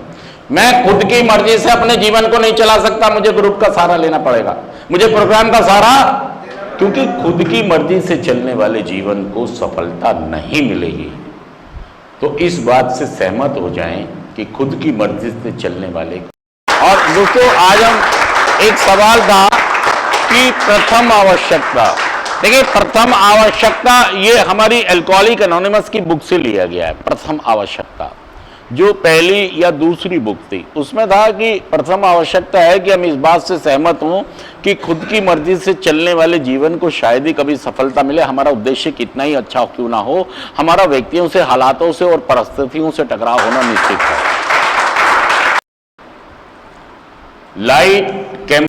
मैं खुद की मर्जी से अपने जीवन को नहीं चला सकता, मुझे ग्रुप का सहारा लेना पड़ेगा, मुझे प्रोग्राम का सहारा, क्योंकि खुद की मर्जी से चलने वाले जीवन को सफलता नहीं मिलेगी। तो इस बात से सहमत हो जाएं कि खुद की मर्जी से चलने वाले। और दोस्तों, आज हम एक सवाल था कि प्रथम आवश्यकता, देखिए प्रथम आवश्यकता ये हमारी अल्कोहलिक एनोनिमस की बुक से लिया गया है। प्रथम आवश्यकता जो पहली या दूसरी बुक थी उसमें था कि प्रथम आवश्यकता है कि हम इस बात से सहमत हों कि खुद की मर्जी से चलने वाले जीवन को शायद ही कभी सफलता मिले। हमारा उद्देश्य कितना ही अच्छा क्यों ना हो, हमारा व्यक्तियों से, हालातों से और परिस्थितियों से टकराव होना निश्चित है। लाइट कैमरा,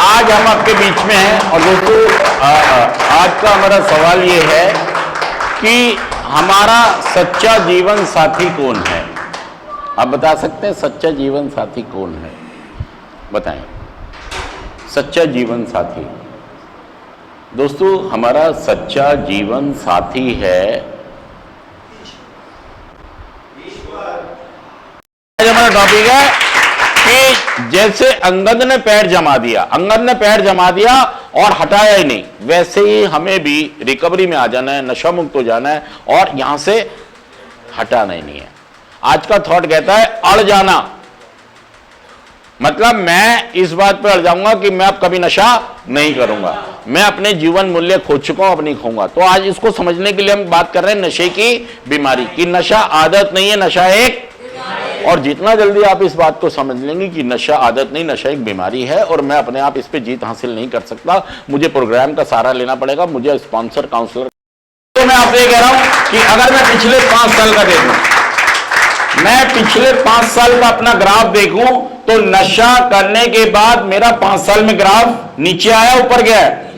आज हम आपके बीच में हैं। और दोस्तों, आज का हमारा सवाल ये है कि हमारा सच्चा जीवन साथी कौन है? आप बता सकते हैं सच्चा जीवन साथी कौन है? बताएं। सच्चा जीवन साथी, दोस्तों हमारा सच्चा जीवन साथी है आज हमारा टॉपिक है कि जैसे अंगद ने पैर जमा दिया और हटाया ही नहीं, वैसे ही हमें भी रिकवरी में आ जाना है, नशा मुक्त हो जाना है और यहां से हटाना ही नहीं है। आज का थॉट कहता है अड़ जाना, मतलब मैं इस बात पर अड़ जाऊंगा कि मैं अब कभी नशा नहीं करूंगा, मैं अपने जीवन मूल्य खो चुका हूं, अब नहीं खोऊंगा। तो आज इसको समझने के लिए हम बात कर रहे हैं नशे की बीमारी की। नशा आदत नहीं है, नशा एक, और जितना जल्दी आप इस बात को समझ लेंगे कि नशा आदत नहीं, नशा एक बीमारी है और मैं अपने आप इस पे जीत हासिल नहीं कर सकता, मुझे प्रोग्राम का सहारा लेना पड़ेगा, मुझे स्पॉन्सर, काउंसलर। तो मैं आपसे कह रहा हूं कि अगर मैं पिछले 5 साल का देखूं, मैं पिछले 5 साल का अपना ग्राफ देखूं तो नशा करने के बाद मेरा 5 साल में ग्राफ नीचे आया, ऊपर गया है?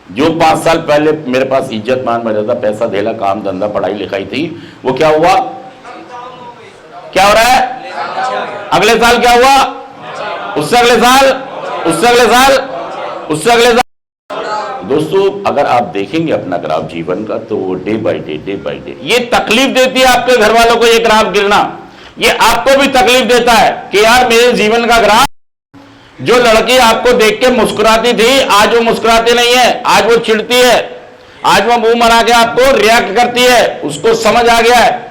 जो 5 साल पहले मेरे पास इज्जत मान मर्यादा, पैसा, धेला, काम धंधा, पढ़ाई लिखाई थी, वो क्या हुआ? क्या हो रहा है? अगले साल क्या हुआ? उससे अगले साल, उससे अगले साल, उससे अगले साल। दोस्तों अगर आप देखेंगे अपना ग्राफ जीवन का तो वो डे बाय डे ये तकलीफ देती है आपके घर वालों को। ये ग्राफ गिरना, ये आपको भी तकलीफ देता है कि यार मेरे जीवन का ग्राफ, जो लड़की आपको देख के मुस्कुराती थी आज वो मुस्कुराती नहीं है, आज वो चिढ़ती है, आज वो मुंह मरा के आपको रिएक्ट करती है, उसको समझ आ गया है।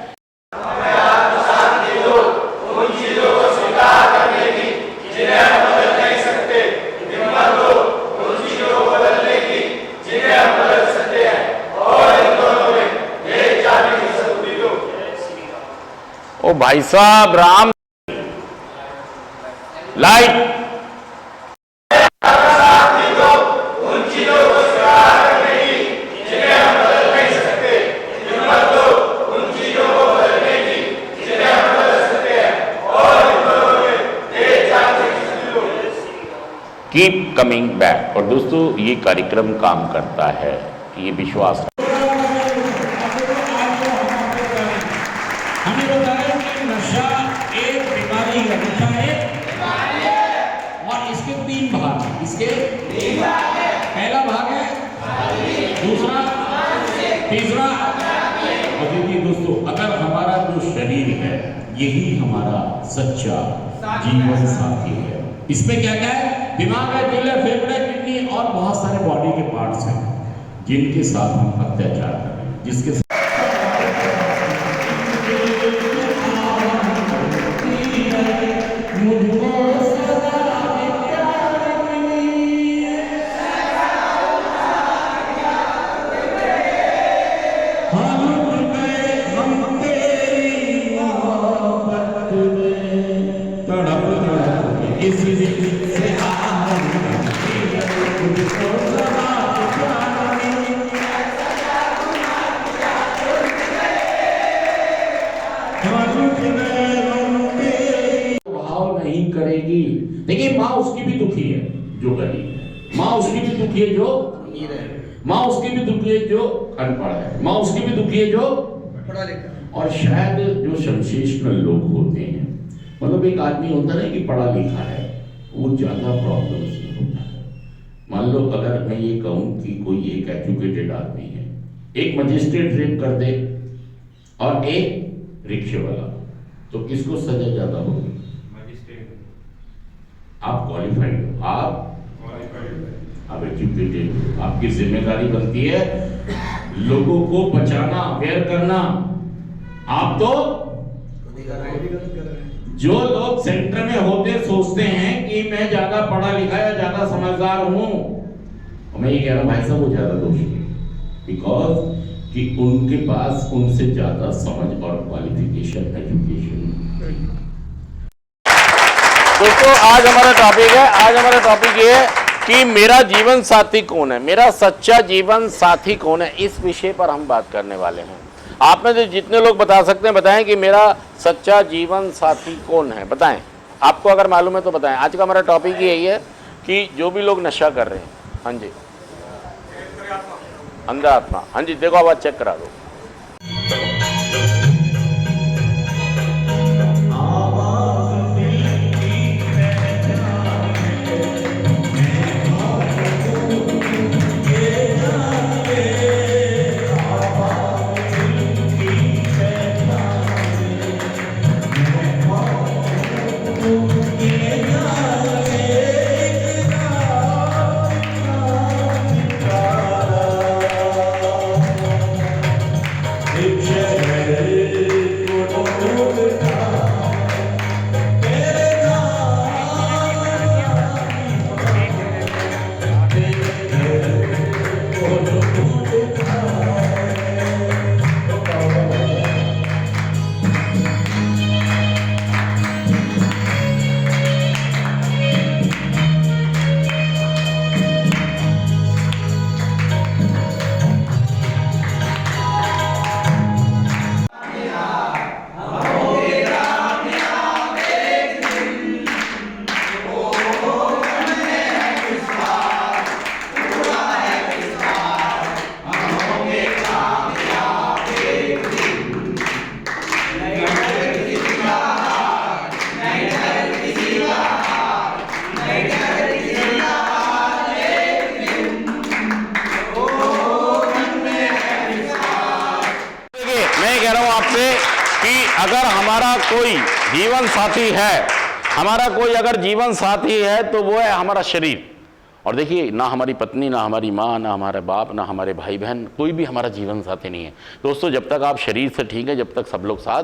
ओ भाई साहब, Ram light, keep coming back. और दोस्तों ये कार्यक्रम काम करता है, ये विश्वास। हमें बताया कि नशा एक बीमारी है, नशा एक बीमारी है और इसके 3 भाग, इसके 3 भाग है। पहला भाग है, दूसरा, तीसरा। और देखिए दोस्तों, अगर हमारा जो शरीर है यही हमारा सच्चा जीवन साथी है, इसमें क्या क्या है? दिमाग है, दिल है, फेफड़े, किडनी और बहुत सारे बॉडी के पार्ट्स हैं जिनके साथ हम अत्याचार करें, जिसके साथ तड़प नहीं करेगी। देखिए माँ उसकी भी दुखी है जो गरीब है, माँ उसकी भी दुखी है जो अमीर है, माँ उसकी भी दुखी है जो अनपढ़ है, माँ उसकी भी दुखी है जो पढ़ा लिखा है। और शायद जो संशेषण लोग होते हैं, मतलब एक आदमी होता है कि पढ़ा लिखा है, वो ज्यादा प्रॉब्लम्स में होता है। मान लो अगर मैं ये कहूं कि कोई एक एजुकेटेड आदमी है, एक मजिस्ट्रेट रेप कर दे और एक रिक्शे वाला, तो किसको सजा ज्यादा होगी? आप क्वालिफाइड हो, आप एजुकेटेड हो, आपकी जिम्मेदारी बनती है लोगों को बचाना, अवेयर करना। आप तो जो लोग सेंटर में होते सोचते हैं कि मैं ज्यादा पढ़ा लिखा या ज्यादा समझदार हूं, मैं ये कह रहा हूं भाई साहब वो ज्यादा दोषी है, बिकॉज कि उनके पास उनसे ज्यादा समझ और क्वालिफिकेशन, एजुकेशन। दोस्तों आज हमारा टॉपिक ये है कि मेरा जीवन साथी कौन है, मेरा सच्चा जीवन साथी कौन है। इस विषय पर हम बात करने वाले हैं। आप में से जितने लोग बता सकते हैं बताएं कि मेरा सच्चा जीवन साथी कौन है, बताएं। आपको अगर मालूम है तो बताएं। आज का हमारा टॉपिक यही है कि जो भी लोग नशा कर रहे हैं, हाँ जी, अंधा आत्मा, हाँ जी, देखो आवाज चेक करा दो। अगर हमारा कोई जीवन साथी है, हमारा कोई अगर जीवन साथी है तो वो है हमारा शरीर। और देखिए, ना हमारी पत्नी, ना हमारी माँ, ना हमारे बाप, ना हमारे भाई बहन, कोई भी हमारा जीवन साथी नहीं है। दोस्तों, जब तक आप शरीर से ठीक है, जब तक सब लोग साथ,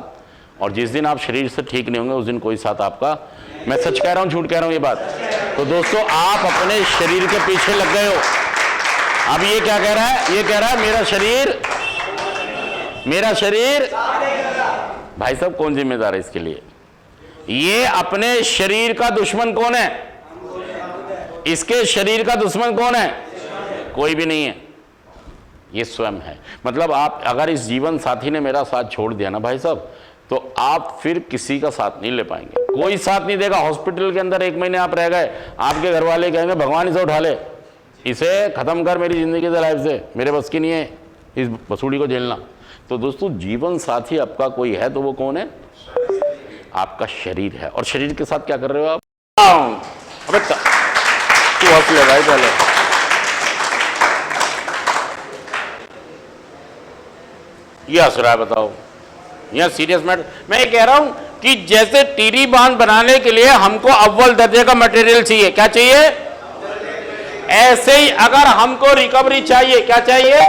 और जिस दिन आप शरीर से ठीक नहीं होंगे उस दिन कोई साथ आपका। मैं सच कह रहा हूँ, झूठ कह रहा हूँ ये बात? तो दोस्तों, आप अपने शरीर के पीछे लग गए हो। अब ये क्या कह रहा है? ये कह रहा है मेरा शरीर। भाई साहब, कौन जिम्मेदार है इसके लिए? ये अपने शरीर का दुश्मन कौन है? इसके शरीर का दुश्मन कौन है? कोई भी नहीं है, ये स्वयं है। मतलब आप अगर इस जीवन साथी ने मेरा साथ छोड़ दिया ना भाई साहब, तो आप फिर किसी का साथ नहीं ले पाएंगे, कोई साथ नहीं देगा। हॉस्पिटल के अंदर 1 महीने आप रह गए, आपके घर वाले कहेंगे भगवान इसे उठा ले, इसे खत्म कर मेरी जिंदगी से, लाइफ से, मेरे बस की नहीं है इस बसूड़ी को झेलना। तो दोस्तों, जीवन साथी आपका कोई है तो वो कौन है? आपका शरीर है। और शरीर के साथ क्या कर रहे हो आप? अबे तू हंस ले भाई पहले। ये हंस रहा है, बताओ, यह सीरियस मैटर। मैं ये कह रहा हूं कि जैसे टीरी बांध बनाने के लिए हमको अव्वल दर्जे का मटेरियल चाहिए, क्या चाहिए? ऐसे ही अगर हमको रिकवरी चाहिए, क्या चाहिए?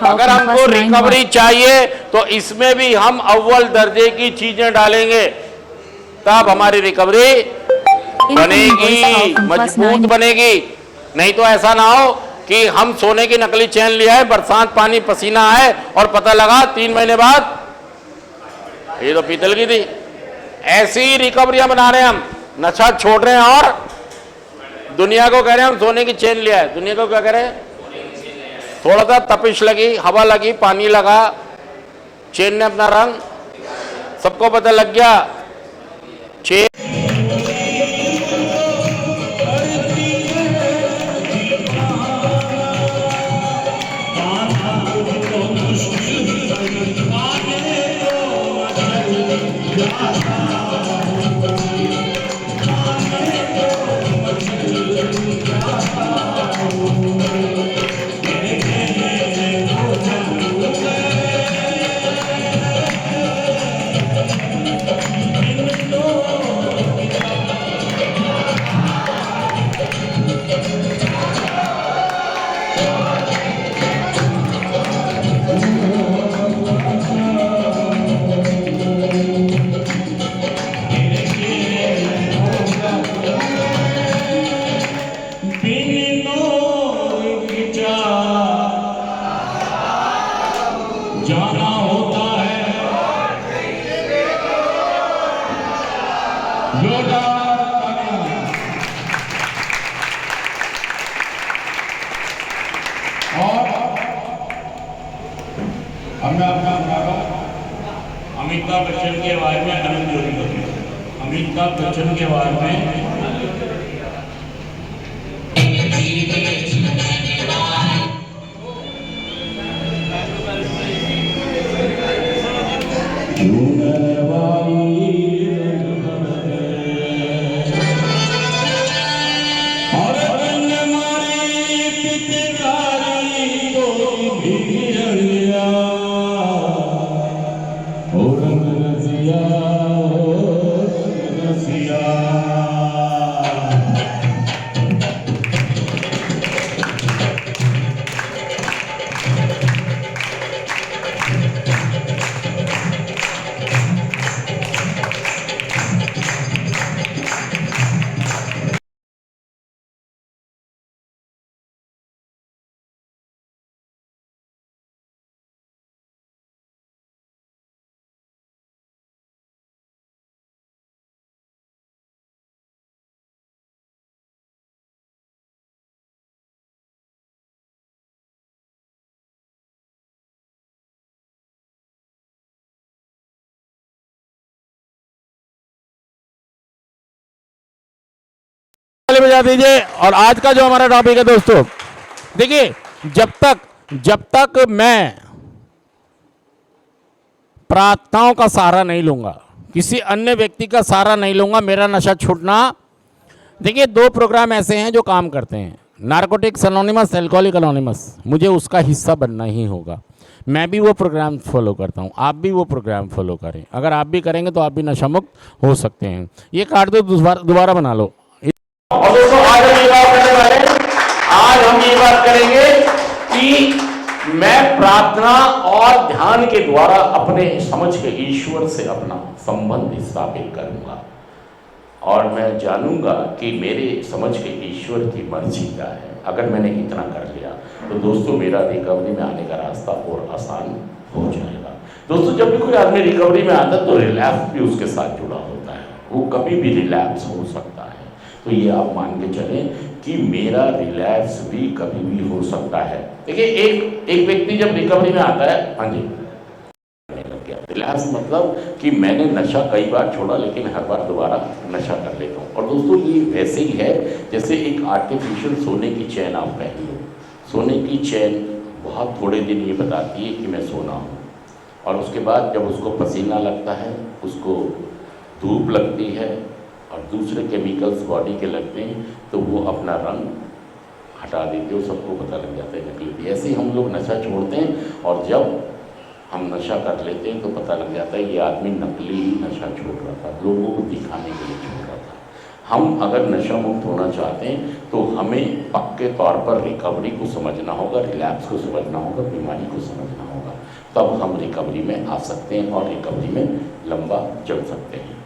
अगर हमको रिकवरी चाहिए तो इसमें भी हम अव्वल दर्जे की चीजें डालेंगे, तब हमारी रिकवरी बनेगी, मजबूत बनेगी। नहीं तो ऐसा ना हो कि हम सोने की नकली चैन लिया है, बरसात पानी पसीना आए और पता लगा 3 महीने बाद ये तो पीतल की थी। ऐसी ही रिकवरियां बना रहे हैं हम, नशा छोड़ रहे हैं और दुनिया को कह रहे हैं हम सोने की चेन लिया है। दुनिया को क्या कह रहे हैं? थोड़ा सा तपिश लगी, हवा लगी, पानी लगा, चेन ने अपना रंग, सबको पता लग गया चेन जाना होता है जोरदार और हमने अपना अमिताभ बच्चन के आवाज में आनंद जोड़ी होती है। अमिताभ बच्चन के आवाज में बजा दीजिए। और आज का जो हमारा टॉपिक है दोस्तों, देखिए, जब तक मैं प्रार्थनाओं का सहारा नहीं लूंगा, किसी अन्य व्यक्ति का सहारा नहीं लूंगा, मेरा नशा छूटना। देखिए, 2 प्रोग्राम ऐसे हैं जो काम करते हैं, नारकोटिक्स एनोनिमस, एल्कोहलिक एनोनिमस। मुझे उसका हिस्सा बनना ही होगा। मैं भी वो प्रोग्राम फॉलो करता हूँ, आप भी वो प्रोग्राम फॉलो करें। अगर आप भी करेंगे तो आप भी नशा मुक्त हो सकते हैं। ये कार्ड दो, दोबारा बना लो। और दोस्तों, आज हम ये बात करने वाले हैं, आज हम ये बात करेंगे कि मैं प्रार्थना और ध्यान के द्वारा अपने समझ के ईश्वर से अपना संबंध स्थापित करूंगा और मैं जानूंगा कि मेरे समझ के ईश्वर की मर्जी क्या है। अगर मैंने इतना कर लिया तो दोस्तों, मेरा रिकवरी में आने का रास्ता और आसान हो जाएगा। दोस्तों, जब भी कोई आदमी रिकवरी में आता है तो रिलैप्स भी उसके साथ जुड़ा होता है। वो कभी भी रिलैप्स हो सकता है। तो ये आप मान के चलें कि मेरा रिलैप्स भी कभी भी हो सकता है। देखिए, एक व्यक्ति जब रिकवरी में आता है, हाँ जी, रिलैप्स मतलब कि मैंने नशा कई बार छोड़ा लेकिन हर बार दोबारा नशा कर लेता हूँ। और दोस्तों, ये वैसे ही है जैसे एक आर्टिफिशियल सोने की चैन आप पहन लो। सोने की चैन बहुत थोड़े दिन ये बताती है कि मैं सोना हूँ, और उसके बाद जब उसको पसीना लगता है, उसको धूप लगती है और दूसरे केमिकल्स बॉडी के लगते हैं, तो वो अपना रंग हटा देते हो, सबको पता लग जाता है नकली थी। ऐसे ही हम लोग नशा छोड़ते हैं और जब हम नशा कर लेते हैं तो पता लग जाता है ये आदमी नकली ही नशा छोड़ रहा था, लोगों को दिखाने के लिए छोड़ रहा था। हम अगर नशा मुक्त होना चाहते हैं तो हमें पक्के तौर पर रिकवरी को समझना होगा, रिलैप्स को समझना होगा, बीमारी को समझना होगा, तब हम रिकवरी में आ सकते हैं और रिकवरी में लंबा चल सकते हैं।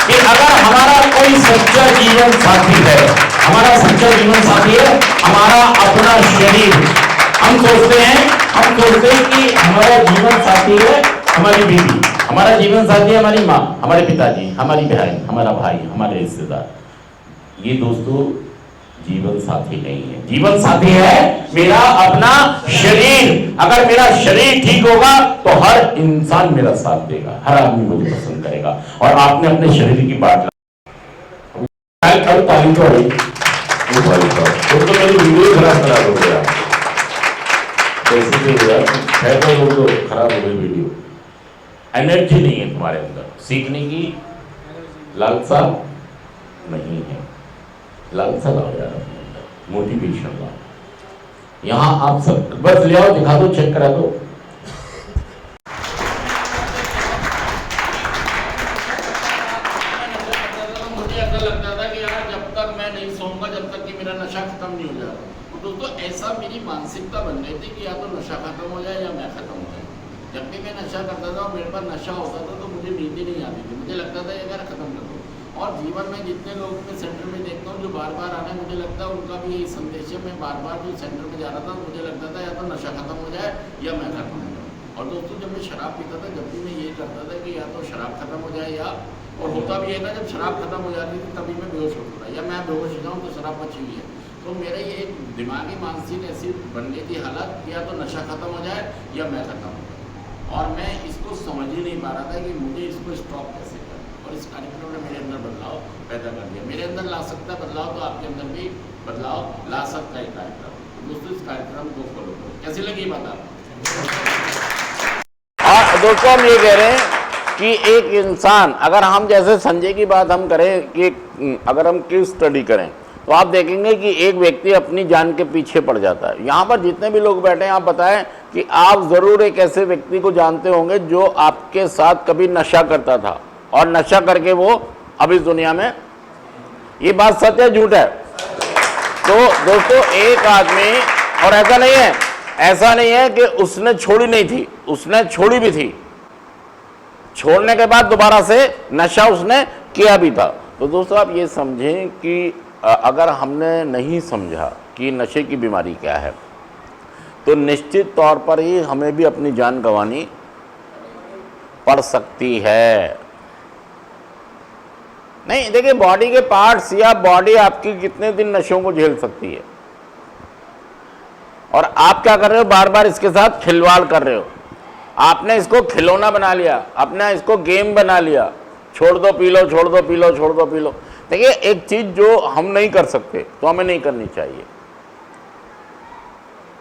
कि अगर हमारा कोई सच्चा जीवन साथी है, हमारा सच्चा जीवन साथी है हमारा अपना शरीर। हम सोचते हैं कि हमारा जीवन साथी है हमारी बीवी, हमारा जीवन साथी है हमारी माँ, हमारे पिताजी, हमारी बहन, हमारा भाई, हमारे रिश्तेदार। ये दोस्तों जीवन साथी नहीं है। जीवन साथी है मेरा अपना शरीर। अगर मेरा शरीर ठीक होगा तो हर इंसान मेरा साथ देगा, हर आदमी मुझे पसंद करेगा। और आपने अपने शरीर की बात तारीफ तो मेरी वीडियो खराब हो गया, कैसे तो खराब हो गई वीडियो। एनर्जी नहीं है तुम्हारे अंदर, सीखने की लालसा नहीं है। लालसा लाओ यार अपने अंदर, मोटिवेशन लाओ। यहाँ आप सब बस ले आओ, दिखा दो, चेक करा दो। मुझे ऐसा लगता था कि यार जब तक मैं नहीं सोऊंगा, जब तक कि मेरा नशा खत्म नहीं हो जाएगा। तो दोस्तों ऐसा मेरी मानसिकता बन गई थी कि या तो नशा खत्म हो जाए या मैं खत्म हो जाए। जब भी मैं नशा करता था और मेरे पास नशा होता था तो मुझे नींद ही नहीं आती थी। मुझे लगता था यार खत्म कर दो। और जीवन में जितने लोग मैं सेंटर में देखता हूँ जो बार बार आना है, मुझे लगता है उनका भी यही संदेश है। मैं बार बार जो सेंटर में जा रहा था मुझे लगता था या तो नशा खत्म हो जाए या मैं खत्म हो जाऊँ। और दोस्तों जब मैं शराब पीता था, जब भी मैं ये करता था कि या तो शराब खत्म हो जाए या, और होता भी है ना, जब शराब खत्म हो जाती थी तभी मैं बेहोश होता था, या मैं बेहोश हो जाऊँ तो शराब बची हुई है। तो मेरा ये एक दिमागी मानसिक ऐसी बन गई थी हालत कि या तो नशा खत्म हो जाए या मैं खत्म हो जाऊँ। और मैं इसको समझ ही नहीं पा रहा था कि मुझे इसको स्टॉप कैसे करें। और इस कार्यक्रम ने मेरे अंदर बदलाव पैदा कर दिया। मेरे अंदर ला सकता है बदलाव, तो आपके अंदर भी बदलाव ला सकता है कार्यक्रम। दोस्तों इस कार्यक्रम को फॉलो करो। कैसी लगी बात आपको? दोस्तों हम ये कह रहे हैं कि एक इंसान, अगर हम जैसे संजय की बात हम करें कि अगर हम केस स्टडी करें तो आप देखेंगे कि एक व्यक्ति अपनी जान के पीछे पड़ जाता है। यहाँ पर जितने भी लोग बैठे हैं आप बताएं कि आप ज़रूर एक ऐसे व्यक्ति को जानते होंगे जो आपके साथ कभी नशा करता था और नशा करके वो अब इस दुनिया में, ये बात सच है झूठ है? तो दोस्तों एक आदमी, और ऐसा नहीं है कि उसने छोड़ी नहीं थी, उसने छोड़ी भी थी, छोड़ने के बाद दोबारा से नशा उसने किया भी था। तो दोस्तों आप ये समझें कि अगर हमने नहीं समझा कि नशे की बीमारी क्या है तो निश्चित तौर पर ही हमें भी अपनी जान गंवानी पड़ सकती है। नहीं देखिए, बॉडी के पार्ट्स या बॉडी आपकी कितने दिन नशों को झेल सकती है, और आप क्या कर रहे हो, बार बार इसके साथ खिलवाड़ कर रहे हो। आपने इसको खिलौना बना लिया, आपने इसको गेम बना लिया, छोड़ दो पी लो, छोड़ दो पी लो, छोड़ दो पी लो। देखिए एक चीज़ जो हम नहीं कर सकते तो हमें नहीं करनी चाहिए।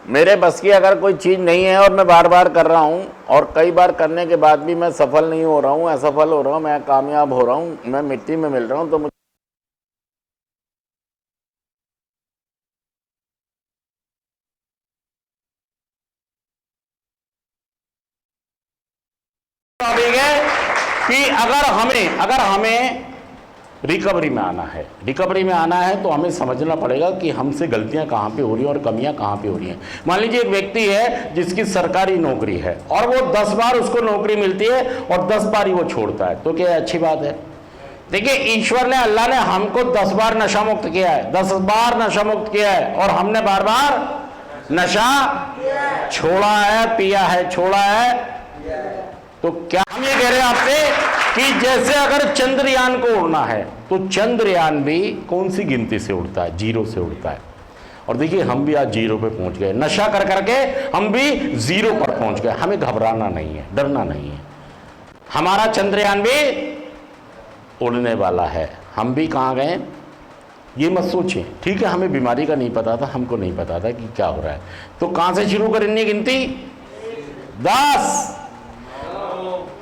मेरे बस की अगर कोई चीज़ नहीं है और मैं बार बार कर रहा हूँ और कई बार करने के बाद भी मैं सफल नहीं हो रहा हूँ, असफल हो रहा हूँ, मैं कामयाब हो रहा हूँ, मैं मिट्टी में मिल रहा हूँ, तो मुझे कि अगर हमें रिकवरी में आना है तो हमें समझना पड़ेगा कि हमसे गलतियां कहाँ पे हो रही हैं और कमियां कहाँ पे हो रही हैं। मान लीजिए एक व्यक्ति है जिसकी सरकारी नौकरी है और वो 10 बार उसको नौकरी मिलती है और 10 बार ही वो छोड़ता है, तो क्या अच्छी बात है? देखिए ईश्वर ने, अल्लाह ने हमको 10 बार नशा मुक्त किया है, 10 बार नशा मुक्त किया है, और हमने बार बार नशा छोड़ा है, पिया है, छोड़ा है। तो क्या हम ये कह रहे हैं आपसे कि जैसे अगर चंद्रयान को उड़ना है तो चंद्रयान भी कौन सी गिनती से उड़ता है? 0 से उड़ता है। और देखिए हम भी आज 0 पे पहुंच गए, नशा कर करके हम भी 0 पर पहुंच गए। हमें घबराना नहीं है, डरना नहीं है, हमारा चंद्रयान भी उड़ने वाला है। हम भी कहाँ गए ये मत सोचें, ठीक है? हमें बीमारी का नहीं पता था, हमको नहीं पता था कि क्या हो रहा है। तो कहाँ से शुरू करेंगे गिनती? 10,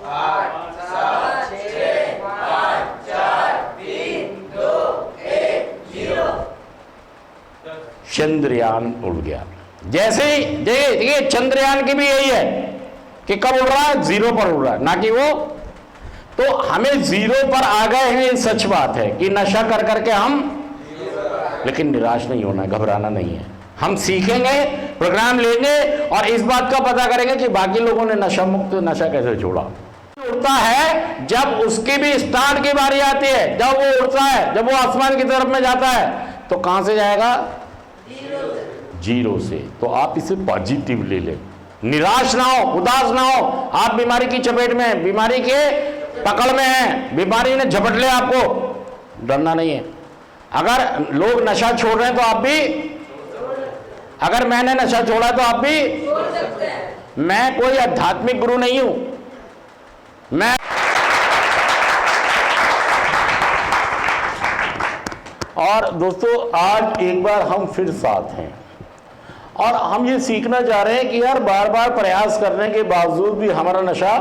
8, 7, 6, 5, 4, 3, 2, 1, 0। चंद्रयान उड़ गया। जैसे ही देखिए चंद्रयान की भी यही है कि कब उड़ रहा है? 0 पर उड़ रहा है, ना कि वो। तो हमें 0 पर आ गए हैं, ये सच बात है कि नशा कर करके हम, लेकिन निराश नहीं होना, घबराना नहीं है। हम सीखेंगे, प्रोग्राम लेंगे और इस बात का पता करेंगे कि बाकी लोगों ने नशा मुक्त नशा कैसे छोड़ा। उड़ता है जब उसकी भी स्टार्ट की बारी आती है, जब वो उड़ता है, जब वो आसमान की तरफ में जाता है, तो कहां से जाएगा? 0 से। तो आप इसे पॉजिटिव ले लें, निराश ना हो, उदास ना हो। आप बीमारी की चपेट में, बीमारी के पकड़ में हैं, बीमारी ने झपट लिया आपको, डरना नहीं है। अगर लोग नशा छोड़ रहे हैं तो आप भी, अगर मैंने नशा छोड़ा तो आप भी छोड़ सकते हैं। मैं कोई आध्यात्मिक गुरु नहीं हूं, मैं और दोस्तों आज एक बार हम फिर साथ हैं और हम ये सीखना चाह रहे हैं कि यार बार बार प्रयास करने के बावजूद भी हमारा नशा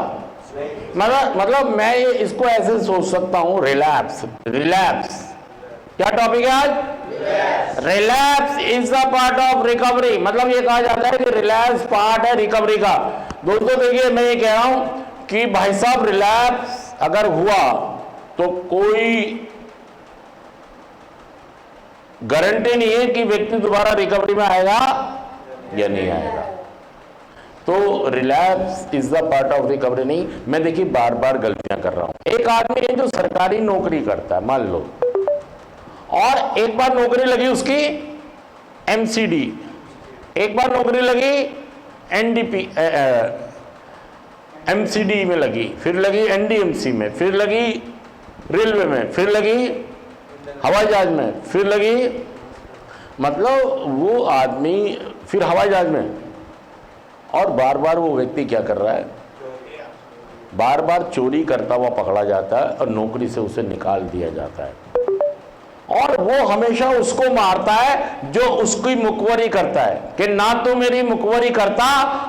मतलब मैं ये इसको ऐसे सोच सकता हूं, रिलैप्स। रिलैप्स क्या टॉपिक है आज? Relapse is the part of recovery. मतलब ये कहा जाता है कि रिलैप्स पार्ट है रिकवरी का। दोस्तों देखिए, मैं ये कह रहा हूं कि भाई साहब रिलैप्स अगर हुआ तो कोई गारंटी नहीं है कि व्यक्ति दोबारा रिकवरी में आएगा या नहीं आएगा। तो relapse is the part of recovery नहीं। मैं देखिए बार बार गलतियां कर रहा हूं। एक आदमी है जो सरकारी नौकरी करता है, मान लो, और एक बार नौकरी लगी उसकी एमसीडी, एक बार नौकरी लगी एनडीपी एमसीडी में लगी, फिर लगी एनडीएमसी में, फिर लगी रेलवे में, फिर लगी हवाई जहाज में, फिर लगी, मतलब वो आदमी फिर हवाई जहाज में, और बार बार वो व्यक्ति क्या कर रहा है? बार बार चोरी करता हुआ पकड़ा जाता है और नौकरी से उसे निकाल दिया जाता है। और वो हमेशा उसको मारता है जो उसकी मुखबरी करता है कि ना तो मेरी मुखबरी करता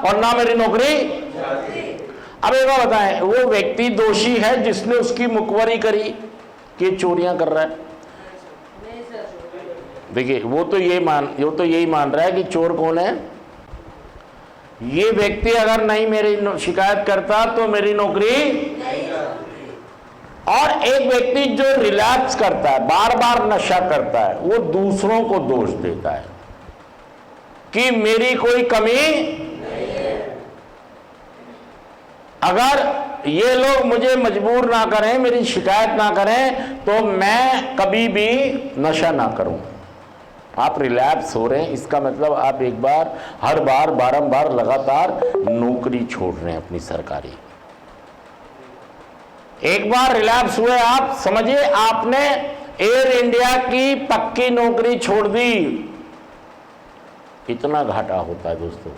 और ना मेरी नौकरी। अब एक बात बताएं, वो व्यक्ति दोषी है जिसने उसकी मुखबरी करी कि चोरियां कर रहा है? देखिए वो तो यही मान रहा है कि चोर कौन है। ये व्यक्ति अगर नहीं मेरी शिकायत करता तो मेरी नौकरी। और एक व्यक्ति जो रिलैप्स करता है, बार बार नशा करता है, वो दूसरों को दोष देता है कि मेरी कोई कमी नहीं है। अगर ये लोग मुझे मजबूर ना करें, मेरी शिकायत ना करें, तो मैं कभी भी नशा ना करूं। आप रिलैप्स हो रहे हैं, इसका मतलब आप एक बार, हर बार, बारंबार, लगातार नौकरी छोड़ रहे हैं अपनी सरकारी। एक बार रिलैप्स हुए, आप समझिए आपने एयर इंडिया की पक्की नौकरी छोड़ दी। इतना घाटा होता है दोस्तों।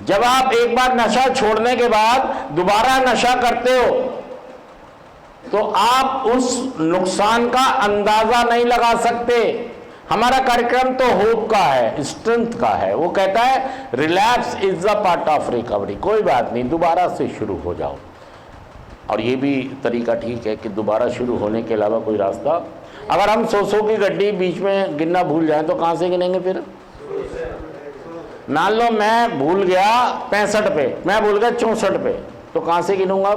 जब आप एक बार नशा छोड़ने के बाद दोबारा नशा करते हो तो आप उस नुकसान का अंदाजा नहीं लगा सकते। हमारा कार्यक्रम तो होप का है, स्ट्रेंथ का है। वो कहता है relapse is the part of recovery. कोई बात नहीं, दोबारा से शुरू हो जाओ। और ये भी तरीका ठीक है कि दोबारा शुरू होने के अलावा कोई रास्ता, अगर हम 100 की गड्डी बीच में गिनना भूल जाएं तो कहां से गिनेंगे फिर? मान लो मैं भूल गया 65 पे, मैं भूल गया 64 पे, तो कहां से गिनूंगा?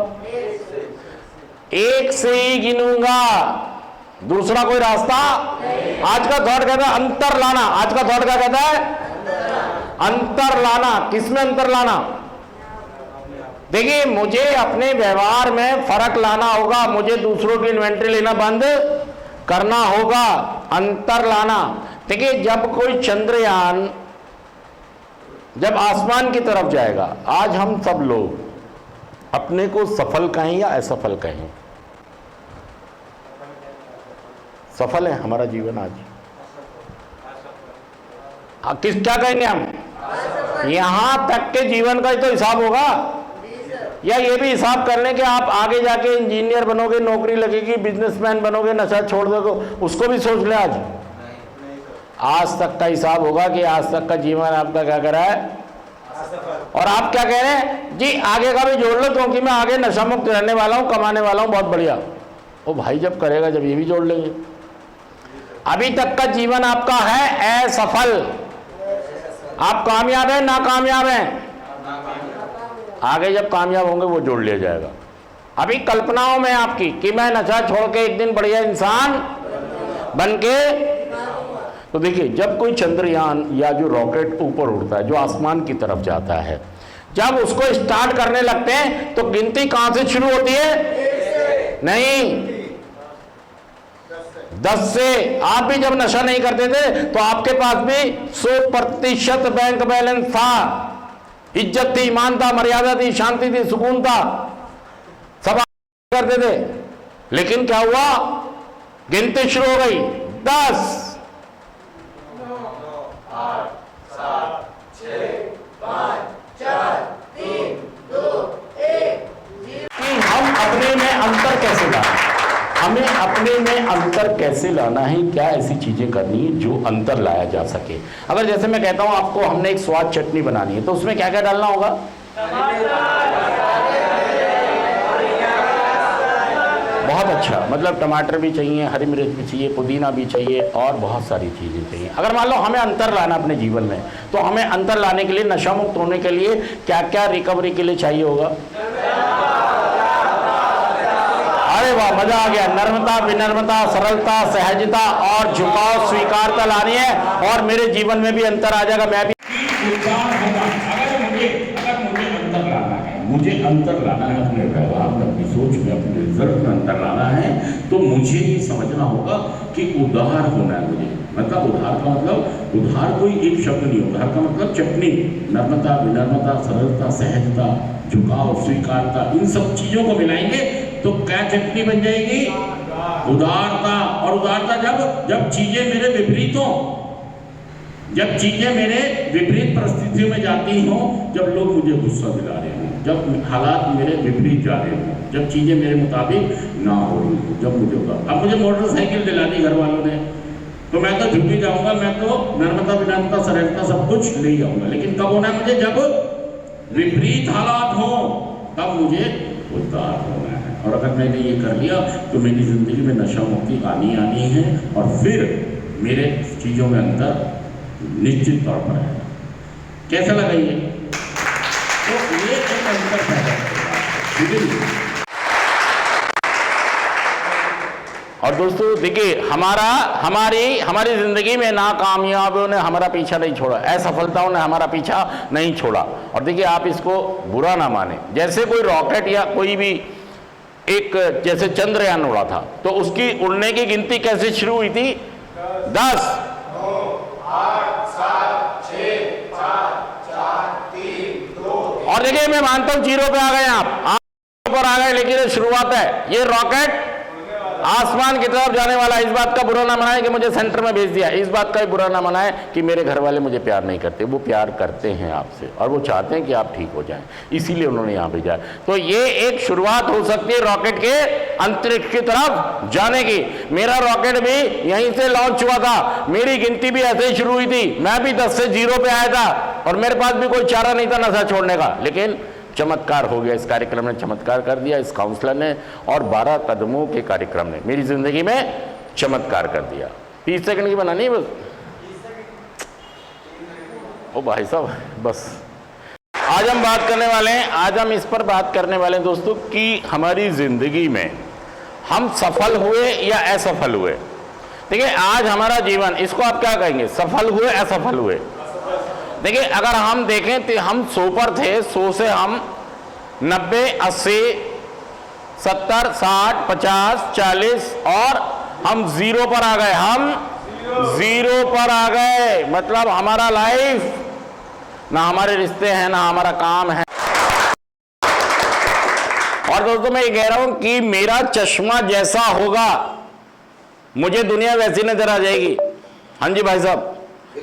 एक से ही गिनूंगा, दूसरा कोई रास्ता। आज का थॉट कहता है अंतर लाना। आज का थॉट क्या कहता है? अंतर लाना। किसमें अंतर लाना? देखिए मुझे अपने व्यवहार में फर्क लाना होगा, मुझे दूसरों की इन्वेंट्री लेना बंद करना होगा, अंतर लाना। देखिए जब कोई चंद्रयान जब आसमान की तरफ जाएगा, आज हम सब लोग अपने को सफल कहें या असफल कहें? सफल है हमारा जीवन आज। क्या कहेंगे हम? यहां तक के जीवन का तो हिसाब होगा, या ये भी हिसाब कर लें कि आप आगे जाके इंजीनियर बनोगे, नौकरी लगेगी, बिजनेसमैन बनोगे, नशा छोड़ दोगे, उसको भी सोच ले। आज तक का हिसाब होगा कि आज तक का जीवन आपका क्या करा है। और आप क्या कह रहे हैं जी, आगे का भी जोड़ लो क्योंकि मैं आगे नशा मुक्त रहने वाला हूं, कमाने वाला हूं, बहुत बढ़िया। ओ भाई जब करेगा जब ये भी जोड़ लेंगे। अभी तक का जीवन आपका है असफल। आप कामयाब हैं नाकामयाब हैं? आगे जब कामयाब होंगे वो जोड़ लिया जाएगा। अभी कल्पनाओं में आपकी कि मैं नशा छोड़ के एक दिन बढ़िया इंसान बन के। तो देखिए जब कोई चंद्रयान या जो रॉकेट ऊपर उड़ता है, जो आसमान की तरफ जाता है, जब उसको स्टार्ट करने लगते हैं तो गिनती कहां से शुरू होती है? नहीं, 10 से। आप भी जब नशा नहीं करते थे तो आपके पास भी 100% बैंक बैलेंस था, इज्जत थी, ईमान था, मर्यादा थी, शांति थी, सुकून था, सब करते थे। लेकिन क्या हुआ? गिनती शुरू हो गई, 10, 9, 8, 7, 6, 5, 4, 3, 2, 1। हम अपने में अंतर कैसे लाएं? हमें अपने में अंतर कैसे लाना है? क्या ऐसी चीजें करनी है जो अंतर लाया जा सके? अगर जैसे मैं कहता हूं आपको हमने एक स्वाद चटनी बनानी है तो उसमें क्या क्या डालना होगा? बहुत अच्छा, मतलब टमाटर भी चाहिए, हरी मिर्च भी चाहिए, पुदीना भी चाहिए और बहुत सारी चीज़ें चाहिए। अगर मान लो हमें अंतर लाना अपने जीवन में, तो हमें अंतर लाने के लिए, नशा मुक्त होने के लिए क्या क्या रिकवरी के लिए चाहिए होगा? अरे वाह, मजा आ गया। नर्मता, विनम्रता, सरलता, सहजता और झुकाव, स्वीकारता लानी है और मेरे जीवन में भी अंतर आ जाएगा। मैं भी उद्धार होगा। अगर मुझे अंतर लाना है अपने व्यवहार में, अपनी सोच में, अपने रिजल्ट में अंतर लाना है, तो मुझे ये समझना होगा कि उदार होना है मुझे। मतलब उधार का मतलब, उधार कोई एक शब्द नहीं, उधार का मतलब चटनी। नर्मता, विनम्रता, सरलता, सहजता, झुकाव, स्वीकारता, इन सब चीजों को मिलाएंगे तो क्या चटनी बन जाएगी? उदारता। और उदारता जब चीजें मेरे विपरीत हो, जब चीजें मेरे विपरीत परिस्थितियों में जाती हों, जब लोग मुझे गुस्सा दिला रहे हों, जब हालात मेरे विपरीत जा रहे हों, जब चीजें मेरे मुताबिक ना हो रही हो, जब मुझे होगा। अब मुझे मोटरसाइकिल दिला दी घर वालों ने, तो मैं तो झुक ही जाऊंगा, मैं तो नर्मता, विनम्रता, सरलता सब कुछ ले जाऊंगा। लेकिन कब होना है मुझे? जब विपरीत हालात हो, तब मुझे उदार होना है। और अगर मैंने ये कर लिया तो मेरी जिंदगी में नशा मुक्ति आनी है और फिर मेरे चीजों में अंतर निश्चित तौर पर है। कैसा लगा ये? तो ये एक अंतर पैदा करेगा। और दोस्तों देखिए, हमारी जिंदगी में नाकामयाबियों ने हमारा पीछा नहीं छोड़ा, असफलताओं ने हमारा पीछा नहीं छोड़ा। और देखिए, आप इसको बुरा ना माने। जैसे कोई रॉकेट या कोई भी एक, जैसे चंद्रयान उड़ा था, तो उसकी उड़ने की गिनती कैसे शुरू हुई थी? 10, 9, 8, 7, 6, 5, 4, 3, 2। और देखिए, मैं मानता हूं 0 पे आ गए, आप पर आ गए, लेकिन ये शुरुआत है। ये रॉकेट आसमान की तरफ जाने वाला। इस बात का बुरा ना मनाए कि मुझे सेंटर में भेज दिया, इस बात का भी बुरा ना मनाए कि मेरे घर वाले मुझे प्यार नहीं करते। वो प्यार करते हैं आपसे और वो चाहते हैं कि आप ठीक हो जाएं, इसीलिए उन्होंने यहाँ भेजा। तो ये एक शुरुआत हो सकती है रॉकेट के अंतरिक्ष की तरफ जाने की। मेरा रॉकेट भी यहीं से लॉन्च हुआ था, मेरी गिनती भी ऐसे ही शुरू हुई थी। मैं भी 10 से 0 पे आया था और मेरे पास भी कोई चारा नहीं था नशा छोड़ने का। लेकिन चमत्कार हो गया, इस कार्यक्रम ने चमत्कार कर दिया, इस काउंसलर ने और 12 कदमों के कार्यक्रम ने मेरी जिंदगी में चमत्कार कर दिया। 30 सेकंड की बनानी है बस। ओ भाई साहब, बस आज हम बात करने वाले हैं, आज हम इस पर बात करने वाले हैं दोस्तों कि हमारी जिंदगी में हम सफल हुए या असफल हुए। देखिए, आज हमारा जीवन, इसको आप क्या कहेंगे? सफल हुए, असफल हुए? देखिए, अगर हम देखें तो हम 100 पर थे, 100 से हम 90, 80, 70, 60, 50, 40 और हम 0 पर आ गए। हम 0 पर आ गए, मतलब हमारा लाइफ, ना हमारे रिश्ते हैं, ना हमारा काम है। और दोस्तों, मैं ये कह रहा हूं कि मेरा चश्मा जैसा होगा, मुझे दुनिया वैसी नजर आ जाएगी। हाँ जी भाई साहब,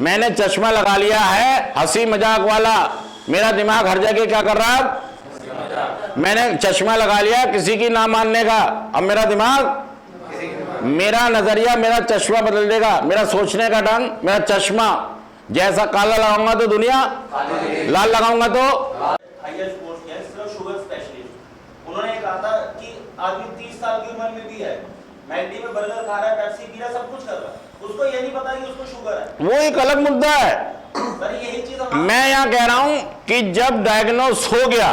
मैंने चश्मा लगा लिया है हंसी मजाक वाला, मेरा दिमाग हर जगह क्या कर रहा है? मैंने चश्मा लगा लिया किसी की ना मानने का, अब मेरा दिमाग, मेरा नजरिया, मेरा चश्मा बदल देगा। मेरा सोचने का ढंग, मेरा चश्मा, जैसा काला लगाऊंगा तो दुनिया, लाल लगाऊंगा तो। शुगर स्पेशलिस्ट, उन्होंने कहा था कि आदमी 30 साल की उम्र में भी है, मैकडी में बर्गर खा रहा है, पेप्सी पी रहा है, सब कुछ कर रहा है, उसको ये नहीं पता कि उसको शुगर है। वो एक अलग मुद्दा है। सर, यही चीज मैं यहाँ कह रहा हूं कि जब डायग्नोस हो गया,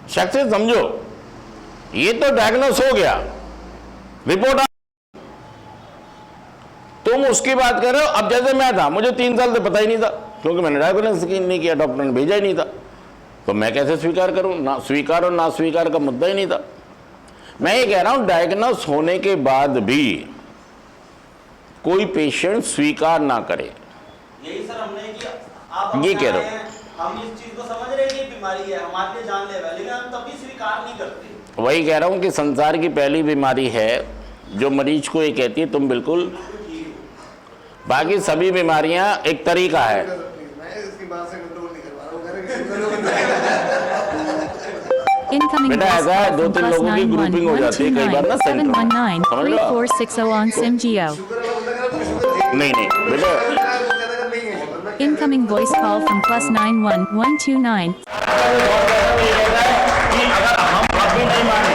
शख्स समझो, ये तो डायग्नोस हो गया, रिपोर्ट, तुम उसकी बात कर रहे हो। अब जैसे मैं था, मुझे 3 साल से पता ही नहीं था, क्योंकि मैंने डायग्नोस नहीं किया, डॉक्टर ने भेजा ही नहीं था, तो मैं कैसे स्वीकार करूं? ना स्वीकार और ना स्वीकार का मुद्दा ही नहीं था। मैं ये कह रहा हूं, डायग्नोस होने के बाद भी कोई पेशेंट स्वीकार ना करे। यही सर हमने कि आप ये कह रहे हो, हम इस चीज को समझ रहे हैं कि बीमारी है, हमारे लिए जानलेवा है, लेकिन हम तब भी स्वीकार नहीं करते। वही कह रहा हूं कि संसार की पहली बीमारी है जो मरीज को ये कहती है तुम बिल्कुल, बाकी सभी बीमारियां एक तरीका है। बेटा ऐसा है, 2-3 लोगों की ग्रुपिंग हो जाती है कई बार ना सेंटर में, समझ लो। नहीं बेटा, Incoming voice call from +91 129. अगर हम अभी नहीं माने,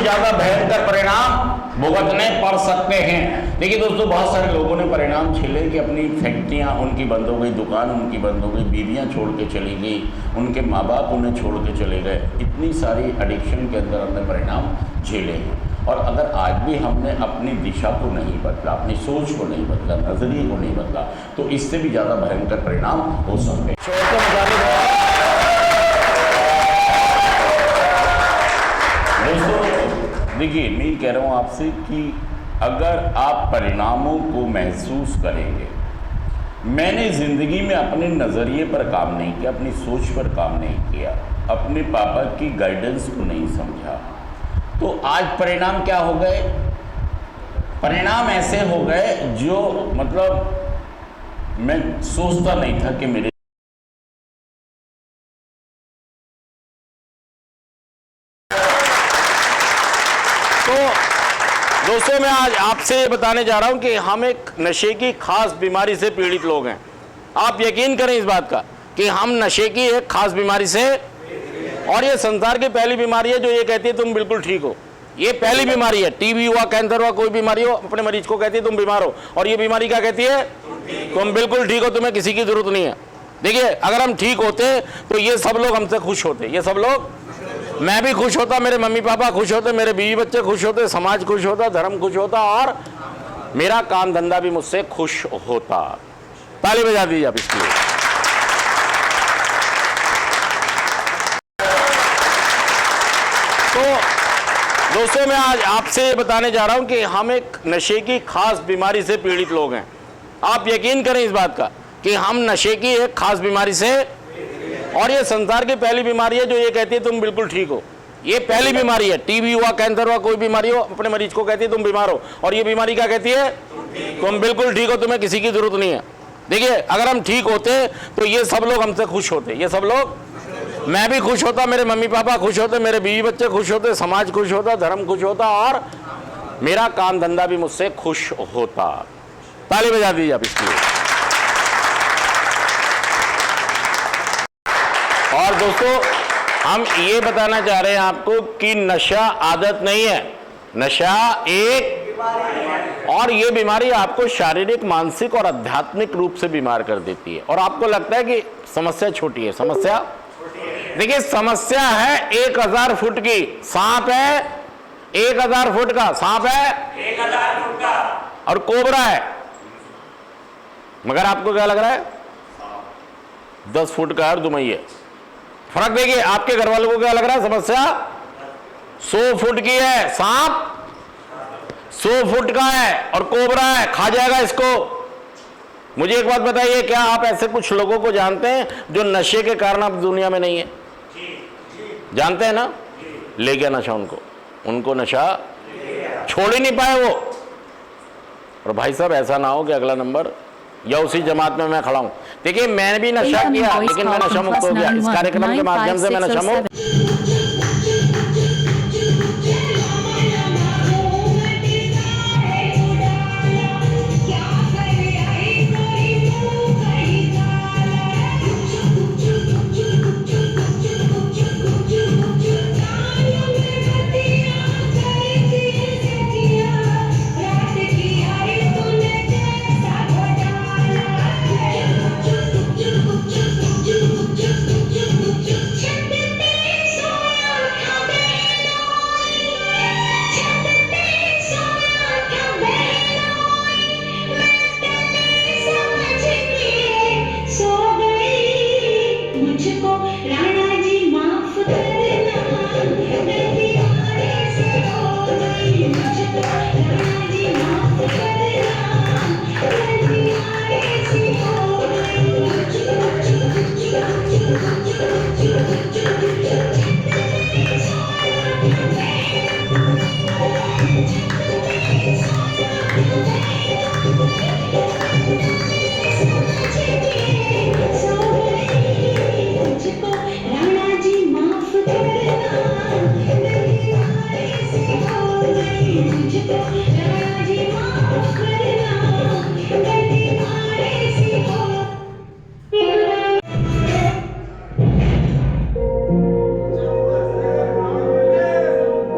ज्यादा भयंकर परिणाम भुगतने पड़ सकते हैं। देखिए दोस्तों, बहुत सारे लोगों ने परिणाम झेले कि अपनी फैक्ट्रियां उनकी बंद हो गई, दुकान उनकी बंद हो गई, बीवियां छोड़ के चली गई, उनके माँ बाप उन्हें छोड़ के चले गए। इतनी सारी एडिक्शन के अंदर हमने परिणाम झेले हैं। और अगर आज भी हमने अपनी दिशा को नहीं बदला, अपनी सोच को नहीं बदला, नजरिए को नहीं बदला, तो इससे भी ज़्यादा भयंकर परिणाम हो सकते हैं। दोस्तों देखिए, मैं कह रहा हूँ आपसे कि अगर आप परिणामों को महसूस करेंगे, मैंने ज़िंदगी में अपने नज़रिए पर काम नहीं किया, अपनी सोच पर काम नहीं किया, अपने पापा की गाइडेंस को नहीं समझा, तो आज परिणाम क्या हो गए? परिणाम ऐसे हो गए जो मतलब मैं सोचता नहीं था कि मेरे। तो दोस्तों, मैं आज आपसे ये बताने जा रहा हूं कि हम एक नशे की खास बीमारी से पीड़ित लोग हैं। आप यकीन करें इस बात का कि हम नशे की एक खास बीमारी से, और ये संसार की पहली बीमारी है जो ये कहती है तुम बिल्कुल ठीक हो। ये पहली बीमारी है। टीबी हुआ, कैंसर हुआ, कोई बीमारी हो, अपने मरीज को कहती है तुम बीमार हो, और ये बीमारी क्या कहती है? तुम बिल्कुल ठीक हो, तुम्हें किसी की जरूरत नहीं है। देखिए, अगर हम ठीक होते तो ये सब लोग हमसे खुश होते, ये सब लोग, मैं भी खुश होता, मेरे मम्मी पापा खुश होते, मेरे बीवी बच्चे खुश होते, समाज खुश होता, धर्म खुश होता, और मेरा काम धंधा भी मुझसे खुश होता। ताली बजा दीजिए आप इसके लिए। तो दोस्तों, मैं आज आपसे ये बताने जा रहा हूं कि हम एक नशे की खास बीमारी से पीड़ित लोग हैं। आप यकीन करें इस बात का कि हम नशे की एक खास बीमारी से, और ये संसार की पहली बीमारी है जो ये कहती है तुम बिल्कुल ठीक हो। ये पहली बीमारी है। टीबी हुआ, कैंसर हुआ, कोई बीमारी हो, अपने मरीज को कहती है तुम बीमार हो, और ये बीमारी क्या कहती है? तुम बिल्कुल ठीक हो, तुम्हें किसी की जरूरत नहीं है। देखिए, अगर हम ठीक होते तो ये सब लोग हमसे खुश होते, ये सब लोग, मैं भी खुश होता, मेरे मम्मी पापा खुश होते, मेरे बीवी बच्चे खुश होते, समाज खुश होता, धर्म खुश होता, और मेरा काम धंधा भी मुझसे खुश होता। ताली बजा दीजिए आप इसके लिए। और दोस्तों, हम ये बताना चाह रहे हैं आपको कि नशा आदत नहीं है, नशा एक, और ये बीमारी आपको शारीरिक, मानसिक और आध्यात्मिक रूप से बीमार कर देती है। और आपको लगता है कि समस्या छोटी है, समस्या, देखिए समस्या है 1000 फुट की, सांप है 1000 फुट का, सांप है 1000 फुट का, और कोबरा है, मगर आपको क्या लग रहा है? 10 फुट का और दुमई है। फर्क देखिए, आपके घर वालों को क्या लग रहा है? समस्या 100 फुट की है, सांप 100 फुट का है, और कोबरा है, खा जाएगा इसको। मुझे एक बात बताइए, क्या आप ऐसे कुछ लोगों को जानते हैं जो नशे के कारण अब दुनिया में नहीं है? जानते हैं ना? ले गया नशा उनको नशा छोड़ ही नहीं पाए वो। और भाई साहब, ऐसा ना हो कि अगला नंबर या उसी जमात में मैं खड़ा हूं। देखिए, मैंने भी नशा किया, लेकिन मैं नशा मुक्त हो गया। इस कार्यक्रम के माध्यम से मैं नशा मुक्त।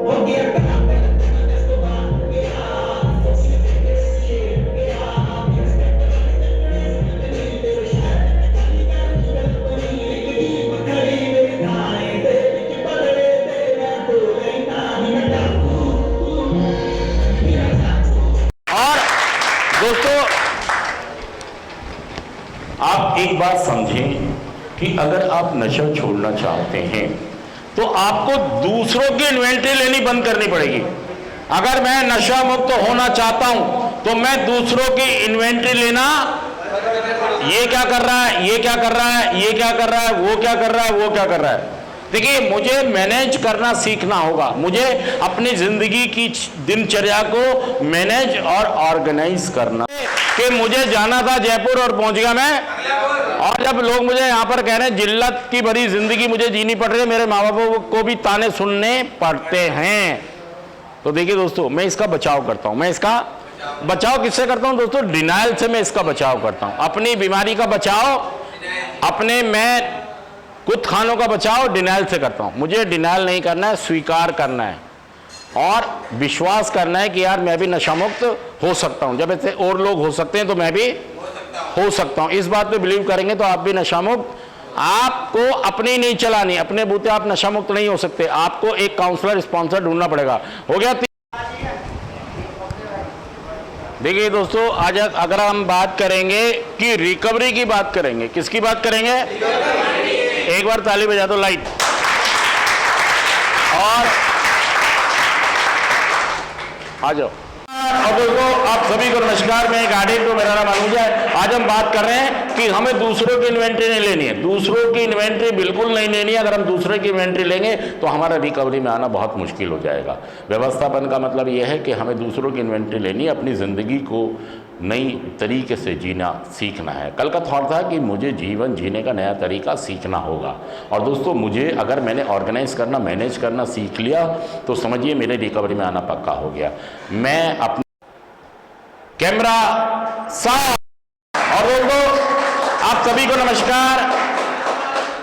हो गया कि अगर आप नशा छोड़ना चाहते हैं तो आपको दूसरों की इन्वेंट्री लेनी बंद करनी पड़ेगी। अगर मैं नशा मुक्त होना चाहता हूं तो मैं दूसरों की इन्वेंट्री लेना, ये क्या कर रहा है, ये क्या कर रहा है, ये क्या कर रहा है, वो क्या कर रहा है, वो क्या कर रहा है। देखिए, मुझे मैनेज करना सीखना होगा। मुझे अपनी जिंदगी की दिनचर्या को मैनेज और ऑर्गेनाइज करना। कि मुझे जाना था जयपुर और पहुंच गया मैं, और जब लोग मुझे यहां पर कह रहे हैं जिल्लत की भरी जिंदगी मुझे जीनी पड़ रही है, मेरे माँ बापों को भी ताने सुनने पड़ते हैं। तो देखिए दोस्तों, मैं इसका बचाव करता हूं। मैं इसका बचाव किससे करता हूं दोस्तों? डिनायल से मैं इसका बचाव करता हूं। अपनी बीमारी का बचाव, अपने मैं कुछ खानों का बचाव डिनायल से करता हूं। मुझे डिनायल नहीं करना है, स्वीकार करना है और विश्वास करना है कि यार मैं भी नशा मुक्त हो सकता हूं। जब ऐसे और लोग हो सकते हैं तो मैं भी हो सकता हूं। इस बात पे बिलीव करेंगे तो आप भी नशा मुक्त। आपको अपनी नहीं चलानी, अपने बूते आप नशा मुक्त नहीं हो सकते। आपको एक काउंसलर स्पॉन्सर ढूंढना पड़ेगा। हो गया? देखिए दोस्तों, आज अगर हम बात करेंगे कि रिकवरी की बात करेंगे, किसकी बात करेंगे? एक बार ताली बजा दो लाइट। और आ जाओ। और दोस्तों, आप सभी को नमस्कार। मैं गाड़ी को, मेरा नाम अनुज है। आज हम बात कर रहे हैं कि हमें दूसरों की इन्वेंट्री नहीं लेनी है। दूसरों की इन्वेंट्री बिल्कुल नहीं लेनी है। अगर हम दूसरे की इन्वेंट्री लेंगे तो हमारा रिकवरी में आना बहुत मुश्किल हो जाएगा। व्यवस्थापन का मतलब यह है कि हमें दूसरों की इन्वेंट्री लेनी है, अपनी ज़िंदगी को नई तरीके से जीना सीखना है। कल का थॉट था कि मुझे जीवन जीने का नया तरीका सीखना होगा। और दोस्तों, मुझे अगर मैंने ऑर्गेनाइज करना, मैनेज करना सीख लिया तो समझिए मेरे रिकवरी में आना पक्का हो गया। मैं अपना कैमरा साफ। और दोस्तों, आप सभी को नमस्कार।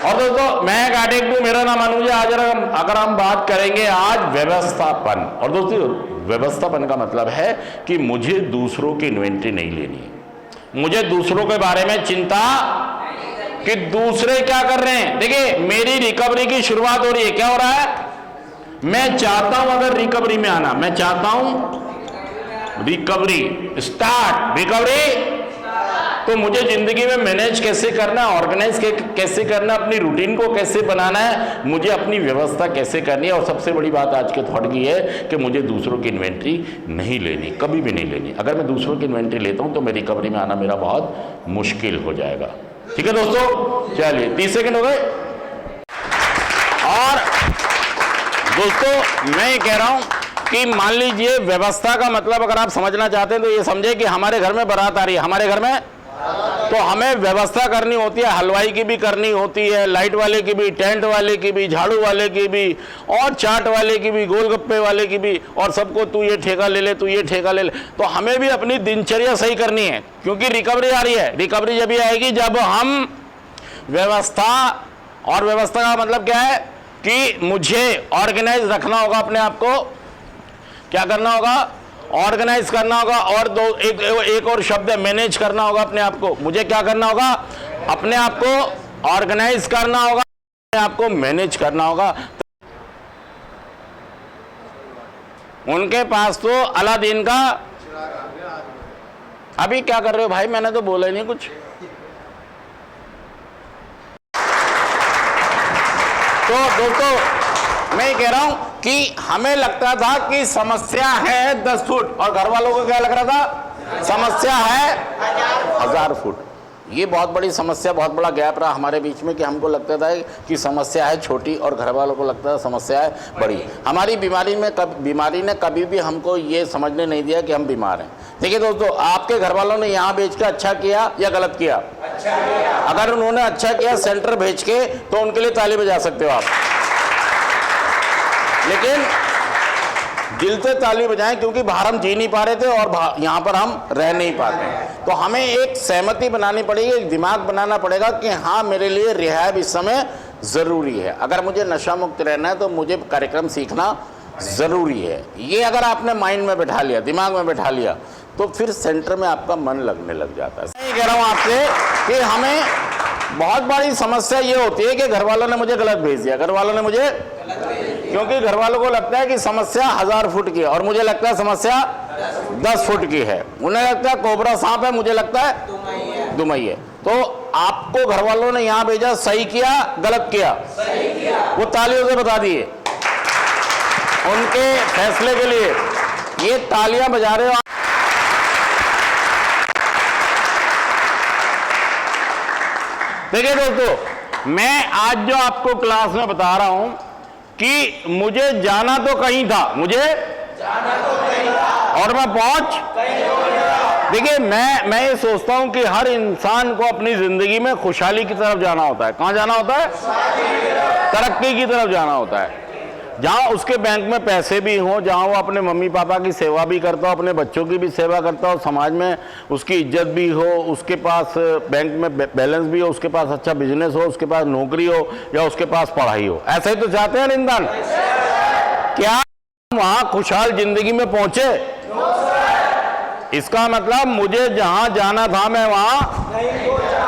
और दोस्तों, मैं गाडेगू, मेरा नाम अनुज है। आज अगर हम बात करेंगे आज व्यवस्थापन। और दोस्तों, व्यवस्थापन का मतलब है कि मुझे दूसरों की इन्वेंट्री नहीं लेनी है। मुझे दूसरों के बारे में चिंता कि दूसरे क्या कर रहे हैं। देखिए, मेरी रिकवरी की शुरुआत हो रही है। क्या हो रहा है? मैं चाहता हूं अगर रिकवरी में आना, मैं चाहता हूं रिकवरी स्टार्ट, रिकवरी। तो मुझे जिंदगी में मैनेज कैसे करना है, ऑर्गेनाइज कैसे करना है, अपनी रूटीन को कैसे बनाना है, मुझे अपनी व्यवस्था कैसे करनी है। और सबसे बड़ी बात आज के थॉट की है कि मुझे दूसरों की इन्वेंट्री नहीं लेनी, कभी भी नहीं लेनी। अगर मैं दूसरों की इन्वेंट्री लेता हूं तो मैं रिकवरी में आना मेरा बहुत मुश्किल हो जाएगा। ठीक है दोस्तों, चलिए 30 सेकंड हो गए। और दोस्तों, मैं ये कह रहा हूं कि मान लीजिए व्यवस्था का मतलब अगर आप समझना चाहते हैं तो ये समझे कि हमारे घर में बारात आ रही है। हमारे घर में तो हमें व्यवस्था करनी होती है, हलवाई की भी करनी होती है, लाइट वाले की भी, टेंट वाले की भी, झाड़ू वाले की भी, और चाट वाले की भी, गोलगप्पे वाले की भी, और सबको तू ये ठेका ले ले, तू ये ठेका ले ले। तो हमें भी अपनी दिनचर्या सही करनी है, क्योंकि रिकवरी आ रही है। रिकवरी जब भी आएगी जब हम व्यवस्था, और व्यवस्था का मतलब क्या है कि मुझे ऑर्गेनाइज रखना होगा अपने आप को। क्या करना होगा? ऑर्गेनाइज करना होगा। और एक और शब्द है मैनेज करना होगा अपने आप को। मुझे क्या करना होगा? अपने आप को ऑर्गेनाइज करना होगा, अपने आप को मैनेज करना होगा। उनके पास तो अलादीन का, अभी क्या कर रहे हो भाई? मैंने तो बोला ही नहीं कुछ। तो दोस्तों, मैं ये कह रहा हूं कि हमें लगता था कि समस्या है 10 फुट, और घर वालों को क्या लग रहा था? समस्या है 1000 फुट। ये बहुत बड़ी समस्या, बहुत बड़ा गैप रहा हमारे बीच में कि हमको लगता था कि समस्या है छोटी और घर वालों को लगता था समस्या है बड़ी। हमारी बीमारी ने कभी भी हमको ये समझने नहीं दिया कि हम बीमार हैं। देखिए दोस्तों, आपके घर वालों ने यहाँ भेज के अच्छा किया या गलत किया? अच्छा किया। अगर उन्होंने अच्छा किया सेंटर भेज के तो उनके लिए ताली बजा सकते हो आप, लेकिन दिल से ताली बजाएं, क्योंकि बाहर हम जी नहीं पा रहे थे और यहाँ पर हम रह नहीं पाते। तो हमें एक सहमति बनानी पड़ेगी, एक दिमाग बनाना पड़ेगा कि हाँ, मेरे लिए रिहाब इस समय ज़रूरी है। अगर मुझे नशा मुक्त रहना है तो मुझे कार्यक्रम सीखना ज़रूरी है। ये अगर आपने माइंड में बैठा लिया, दिमाग में बैठा लिया, तो फिर सेंटर में आपका मन लगने लग जाता है। मैं कह रहा हूँ आपसे कि हमें बहुत बड़ी समस्या ये होती है कि घर वालों ने मुझे गलत भेज दिया, घर वालों ने मुझे, क्योंकि घर वालों को लगता है कि समस्या 1000 फुट की है और मुझे लगता है समस्या 10 फुट की है। उन्हें लगता है कोबरा सांप है, मुझे लगता है दुमई है। तो आपको घर वालों ने यहां भेजा, सही किया गलत किया? सही किया। वो तालियों से बता दिए उनके फैसले के लिए। ये तालियां बजा रहे हो। देखिए दोस्तों, मैं आज जो आपको क्लास में बता रहा हूं कि मुझे जाना तो कहीं था, मुझे जाना तो कहीं था और मैं पहुंच कहीं और गया। देखिए, मैं ये सोचता हूं कि हर इंसान को अपनी जिंदगी में खुशहाली की तरफ जाना होता है। कहां जाना होता है? तरक्की की तरफ जाना होता है। जहां उसके बैंक में पैसे भी हों, जहां वो अपने मम्मी पापा की सेवा भी करता हो, अपने बच्चों की भी सेवा करता हो, समाज में उसकी इज्जत भी हो, उसके पास बैंक में बैलेंस भी हो, उसके पास अच्छा बिजनेस हो, उसके पास नौकरी हो या उसके पास पढ़ाई हो। ऐसा ही तो चाहते हैं इंसान। क्या वहां खुशहाल जिंदगी में पहुंचे? इसका मतलब मुझे जहां जाना था मैं वहां नहीं पहुंचा।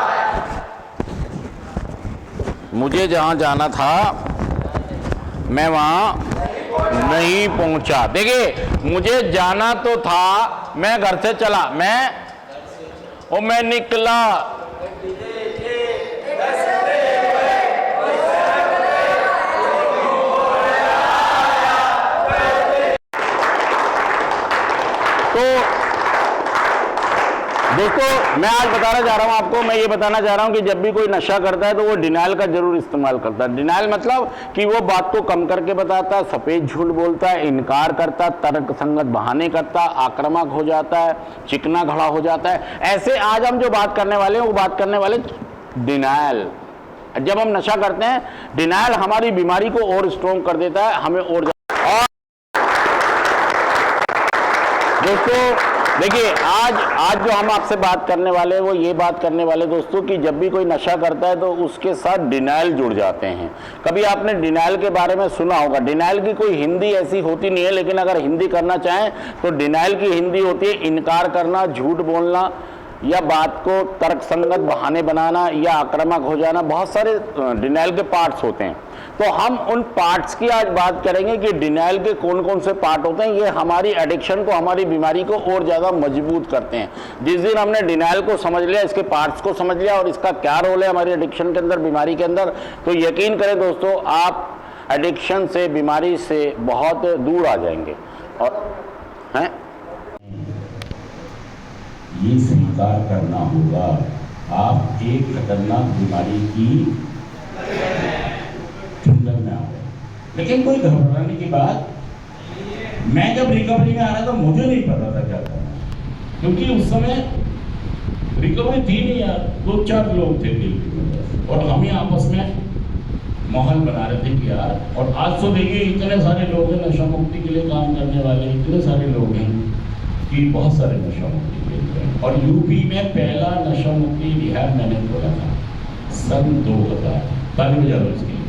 मुझे जहां जाना था मैं वहां नहीं पहुंचा। देखिए, मुझे जाना तो था, मैं घर से चला, मैं निकला। तो दोस्तों, मैं आज बताना चाह रहा हूं आपको, मैं ये बताना चाह रहा हूं कि जब भी कोई नशा करता है तो वो डिनाइल का जरूर इस्तेमाल करता है। डिनाइल मतलब कि वो बात को कम करके बताता है, सफेद झूठ बोलता है, इनकार करता है, तर्क संगत बहाने करता है, आक्रामक हो जाता है, चिकना खड़ा हो जाता है। ऐसे आज हम जो बात करने वाले हैं वो बात करने वाले डिनाइल। जब हम नशा करते हैं, डिनाइल हमारी बीमारी को और स्ट्रॉन्ग कर देता है, हमें और दोस्तों देखिए, आज जो हम आपसे बात करने वाले हैं वो ये बात करने वाले दोस्तों कि जब भी कोई नशा करता है तो उसके साथ डिनाइल जुड़ जाते हैं। कभी आपने डिनाइल के बारे में सुना होगा। डिनाइल की कोई हिंदी ऐसी होती नहीं है, लेकिन अगर हिंदी करना चाहें तो डिनाइल की हिंदी होती है इनकार करना, झूठ बोलना या बात को तर्कसंगत बहाने बनाना या आक्रामक हो जाना। बहुत सारे डिनाइल के पार्ट्स होते हैं। तो हम उन पार्ट्स की आज बात करेंगे कि डिनाइल के कौन कौन से पार्ट होते हैं। ये हमारी एडिक्शन को, हमारी बीमारी को और ज़्यादा मजबूत करते हैं। जिस दिन हमने डिनाइल को समझ लिया, इसके पार्ट्स को समझ लिया और इसका क्या रोल है हमारी एडिक्शन के अंदर, बीमारी के अंदर, तो यकीन करें दोस्तों, आप एडिक्शन से, बीमारी से बहुत दूर आ जाएंगे। और हैं ये स्वीकार करना होगा, आप एक खतरनाक बीमारी की चुंगल में आ गए। लेकिन कोई घबराने की बात, मैं जब रिकवरी में आ रहा था मुझे नहीं पता था क्या करना, क्योंकि उस समय रिकवरी थी नहीं यार, 2-4 लोग थे दिल और हम ही आपस में माहौल बना रहे थे कि यार। और आज तो देखिए, इतने सारे लोग हैं नशा मुक्ति के लिए काम करने वाले, इतने सारे लोग हैं कि बहुत सारे नशा मुक्ति के लिए। और यूपी में पहला नशा मुक्ति रिहैब मैंने खोला था सन 2000। ताली बजा दो इसके लिए।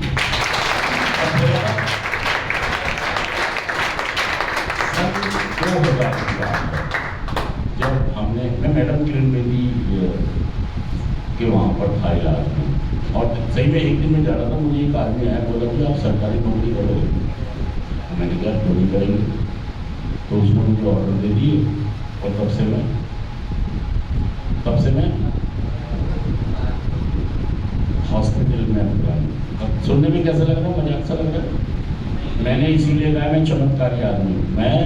सन 2000 जब हमने, मैं मैडम किरण बेदी के वहाँ पर था इलाज में, और सही में एक दिन में जा रहा था, मुझे एक आदमी आया, बोला कि आप सरकारी नौकरी करोगे। मैंने कहा थोड़ी करेंगे, तो उसने मुझे ऑर्डर दे दिए और तब से मैं हॉस्पिटल में अप्लाई। सुनने में कैसा लग रहा है, मजाक सा लग रहा है। मैंने इसीलिए कहा मैं चमत्कारी आदमी, मैं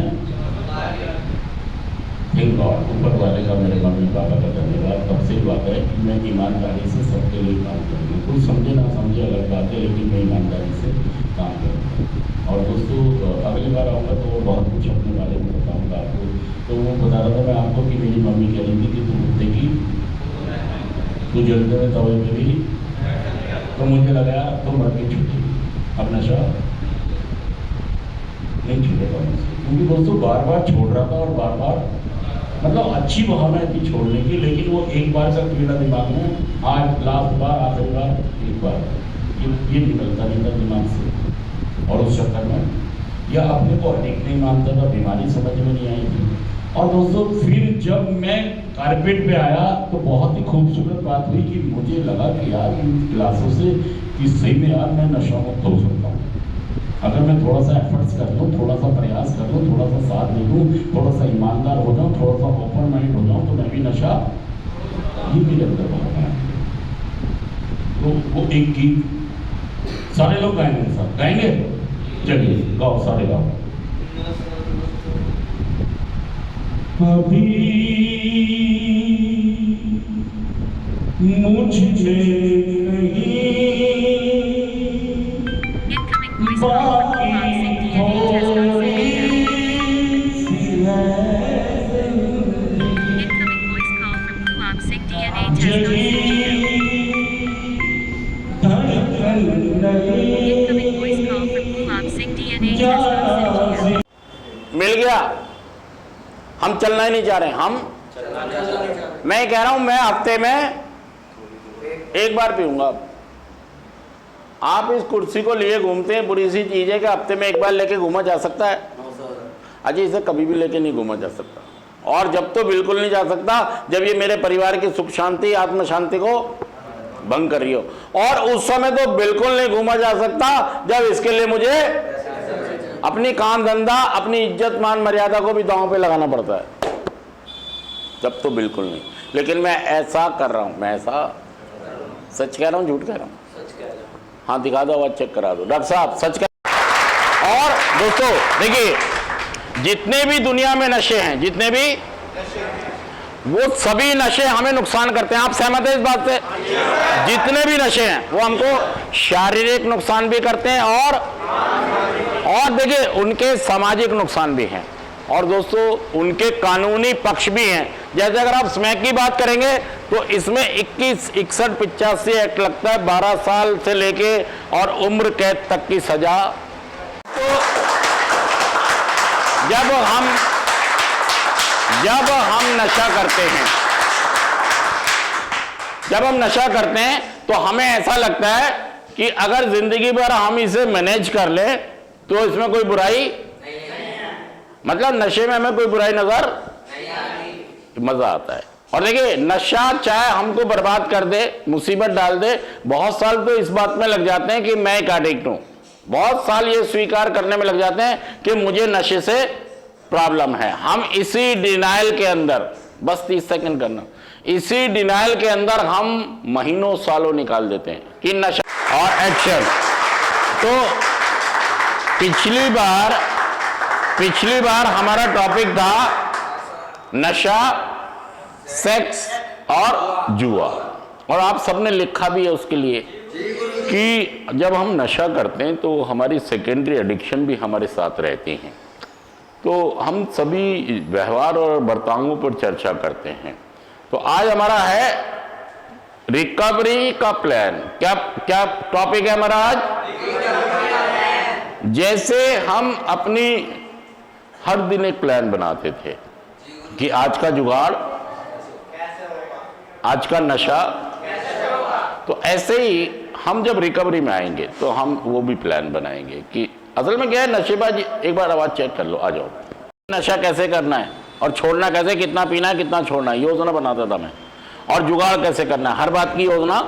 थैंक गॉड, ऊपर वाले का, मेरे मम्मी पापा का धन्यवाद। तब से बात है कि मैं ईमानदारी से सबके लिए काम करूँगा। कोई समझे ना समझे अलग बात है, लेकिन मैं ईमानदारी से काम करूँगा। और दोस्तों, अगली बार आऊँगा तो बहुत कुछ अपने बारे में बताऊँगा आपको। तो वो बता रहा था मैं आपको कि मेरी मम्मी कह रही थी कि तू कुत्ते की, तू जलते हुए तवे पे भी, तो मुझे लगा तो मर के छूटी, अब नशा नहीं छूटेगा मुझसे। क्योंकि दोस्तों बार बार छोड़ रहा था और बार बार, मतलब अच्छी भावना थी छोड़ने की, लेकिन वो एक बार का कीड़ा दिमाग में, आज लास्ट बार, आखिरी बार, एक बार ये निकलता नहीं था दिमाग से। और उस चक्कर में या अपने को एडिक्ट नहीं मानता था, बीमारी समझ में नहीं आई थी। और दोस्तों फिर जब मैं कारपेट पे आया तो बहुत ही खूबसूरत बात हुई कि मुझे लगा कि यार इन क्लासों से कि सही में यार मैं नशा मुक्त हो सकता हूँ। अगर मैं थोड़ा सा एफर्ट्स कर लूँ, थोड़ा सा प्रयास कर लूँ, थोड़ा सा साथ दे दूँ, थोड़ा सा ईमानदार हो जाऊँ, थोड़ा सा ओपन माइंड हो जाऊँ, तो मैं भी नशा, ये मेरे अंदर भावना है। तो वो एक गीत सारे लोग गाएंगे, सब गाएंगे, चलिए गाओ, सारे गाओ। अभी मुझ में नहीं बाकी थोड़ी सी है जगी धड़कन नहीं। मिल गया? हम चलना ही नहीं चाह रहे, हम मैं कह रहा हूं मैं हफ्ते में एक बार पीऊंगा। आप इस कुर्सी को लिए घूमते हैं, बुरी सी चीज है कि हफ्ते में एक बार लेके घूमा जा सकता है? अजी इसे कभी भी लेके नहीं घूमा जा सकता, और जब तो बिल्कुल नहीं जा सकता जब ये मेरे परिवार की सुख शांति आत्म शांति को भंग कर रही हो, और उस समय तो बिल्कुल नहीं घूमा जा सकता जब इसके लिए मुझे अपनी काम धंधा, अपनी इज्जत मान मर्यादा को भी दांव पे लगाना पड़ता है, तब तो बिल्कुल नहीं। लेकिन मैं ऐसा कर रहा हूं, मैं ऐसा सच कह रहा हूं, झूठ कह रहा हूं? हाँ दिखा दो, आवाज चेक करा दो डॉक्टर साहब, सच कह। और दोस्तों देखिए, जितने भी दुनिया में नशे हैं, जितने भी, वो सभी नशे हमें नुकसान करते हैं। आप सहमत हैं इस बात से? जितने भी नशे हैं वो हमको शारीरिक नुकसान भी करते हैं, और देखिए उनके सामाजिक नुकसान भी हैं, और दोस्तों उनके कानूनी पक्ष भी हैं। जैसे अगर आप स्मैक की बात करेंगे तो इसमें 21, 61, 85 एक्ट लगता है, 12 साल से लेके और उम्र कैद तक की सजा। तो जब हम नशा करते हैं, जब हम नशा करते हैं तो हमें ऐसा लगता है कि अगर जिंदगी भर हम इसे मैनेज कर ले तो इसमें कोई बुराई नहीं, मतलब नशे में हमें कोई बुराई नजर नहीं आती, मजा आता है। और देखिए नशा चाहे हमको बर्बाद कर दे, मुसीबत डाल दे, बहुत साल तो इस बात में लग जाते हैं कि मैं एक एडिक्ट हूं, बहुत साल ये स्वीकार करने में लग जाते हैं कि मुझे नशे से प्रॉब्लम है। हम इसी डिनाइल के अंदर, बस 30 सेकंड करना, इसी डिनाइल के अंदर हम महीनों सालों निकाल देते हैं कि नशा और एक्शन। तो पिछली बार हमारा टॉपिक था नशा, सेक्स और जुआ, और आप सबने लिखा भी है उसके लिए कि जब हम नशा करते हैं तो हमारी सेकेंडरी एडिक्शन भी हमारे साथ रहती हैं। तो हम सभी व्यवहार और बर्तावों पर चर्चा करते हैं। तो आज हमारा है रिकवरी का प्लान। क्या टॉपिक है हमारा आज? जैसे हम अपनी हर दिन एक प्लान बनाते थे कि आज का जुगाड़, आज का नशा, तो ऐसे ही हम जब रिकवरी में आएंगे तो हम वो भी प्लान बनाएंगे कि असल में क्या है, नशेबाजी। एक बार आवाज चेक कर लो, आ जाओ। नशा कैसे करना है और छोड़ना कैसे, कितना पीना है, कितना छोड़ना है, योजना बनाता था मैं। और जुगाड़ कैसे करना है, हर बात की योजना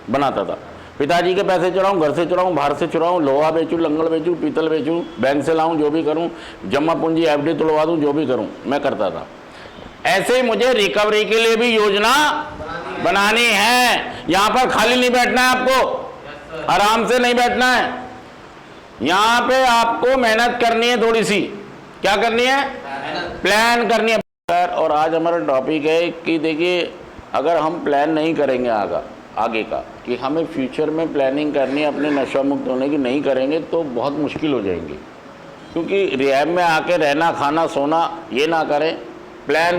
बनाता था। पिताजी के पैसे चुराऊं, घर से चुराऊं, बाहर से चुराऊं, लोहा बेचूं, लंगड़ बेचूं, पीतल बेचूं, बैंक से लाऊं, जो भी करूं, जमा पूंजी एफडी तुड़वा दूं, जो भी करूं मैं करता था। ऐसे ही मुझे रिकवरी के लिए भी योजना बनानी है। यहां पर खाली नहीं बैठना है आपको, आराम से नहीं बैठना है, यहां पे आपको मेहनत करनी है थोड़ी सी। क्या करनी है? प्लान करनी है। और आज हमारा टॉपिक है कि देखिए अगर हम प्लान नहीं करेंगे आगे का, कि हमें फ्यूचर में प्लानिंग करनी है अपने नशा मुक्त होने की, नहीं करेंगे तो बहुत मुश्किल हो जाएंगी। क्योंकि रिहैब में आके रहना, खाना, सोना ये ना करें, प्लान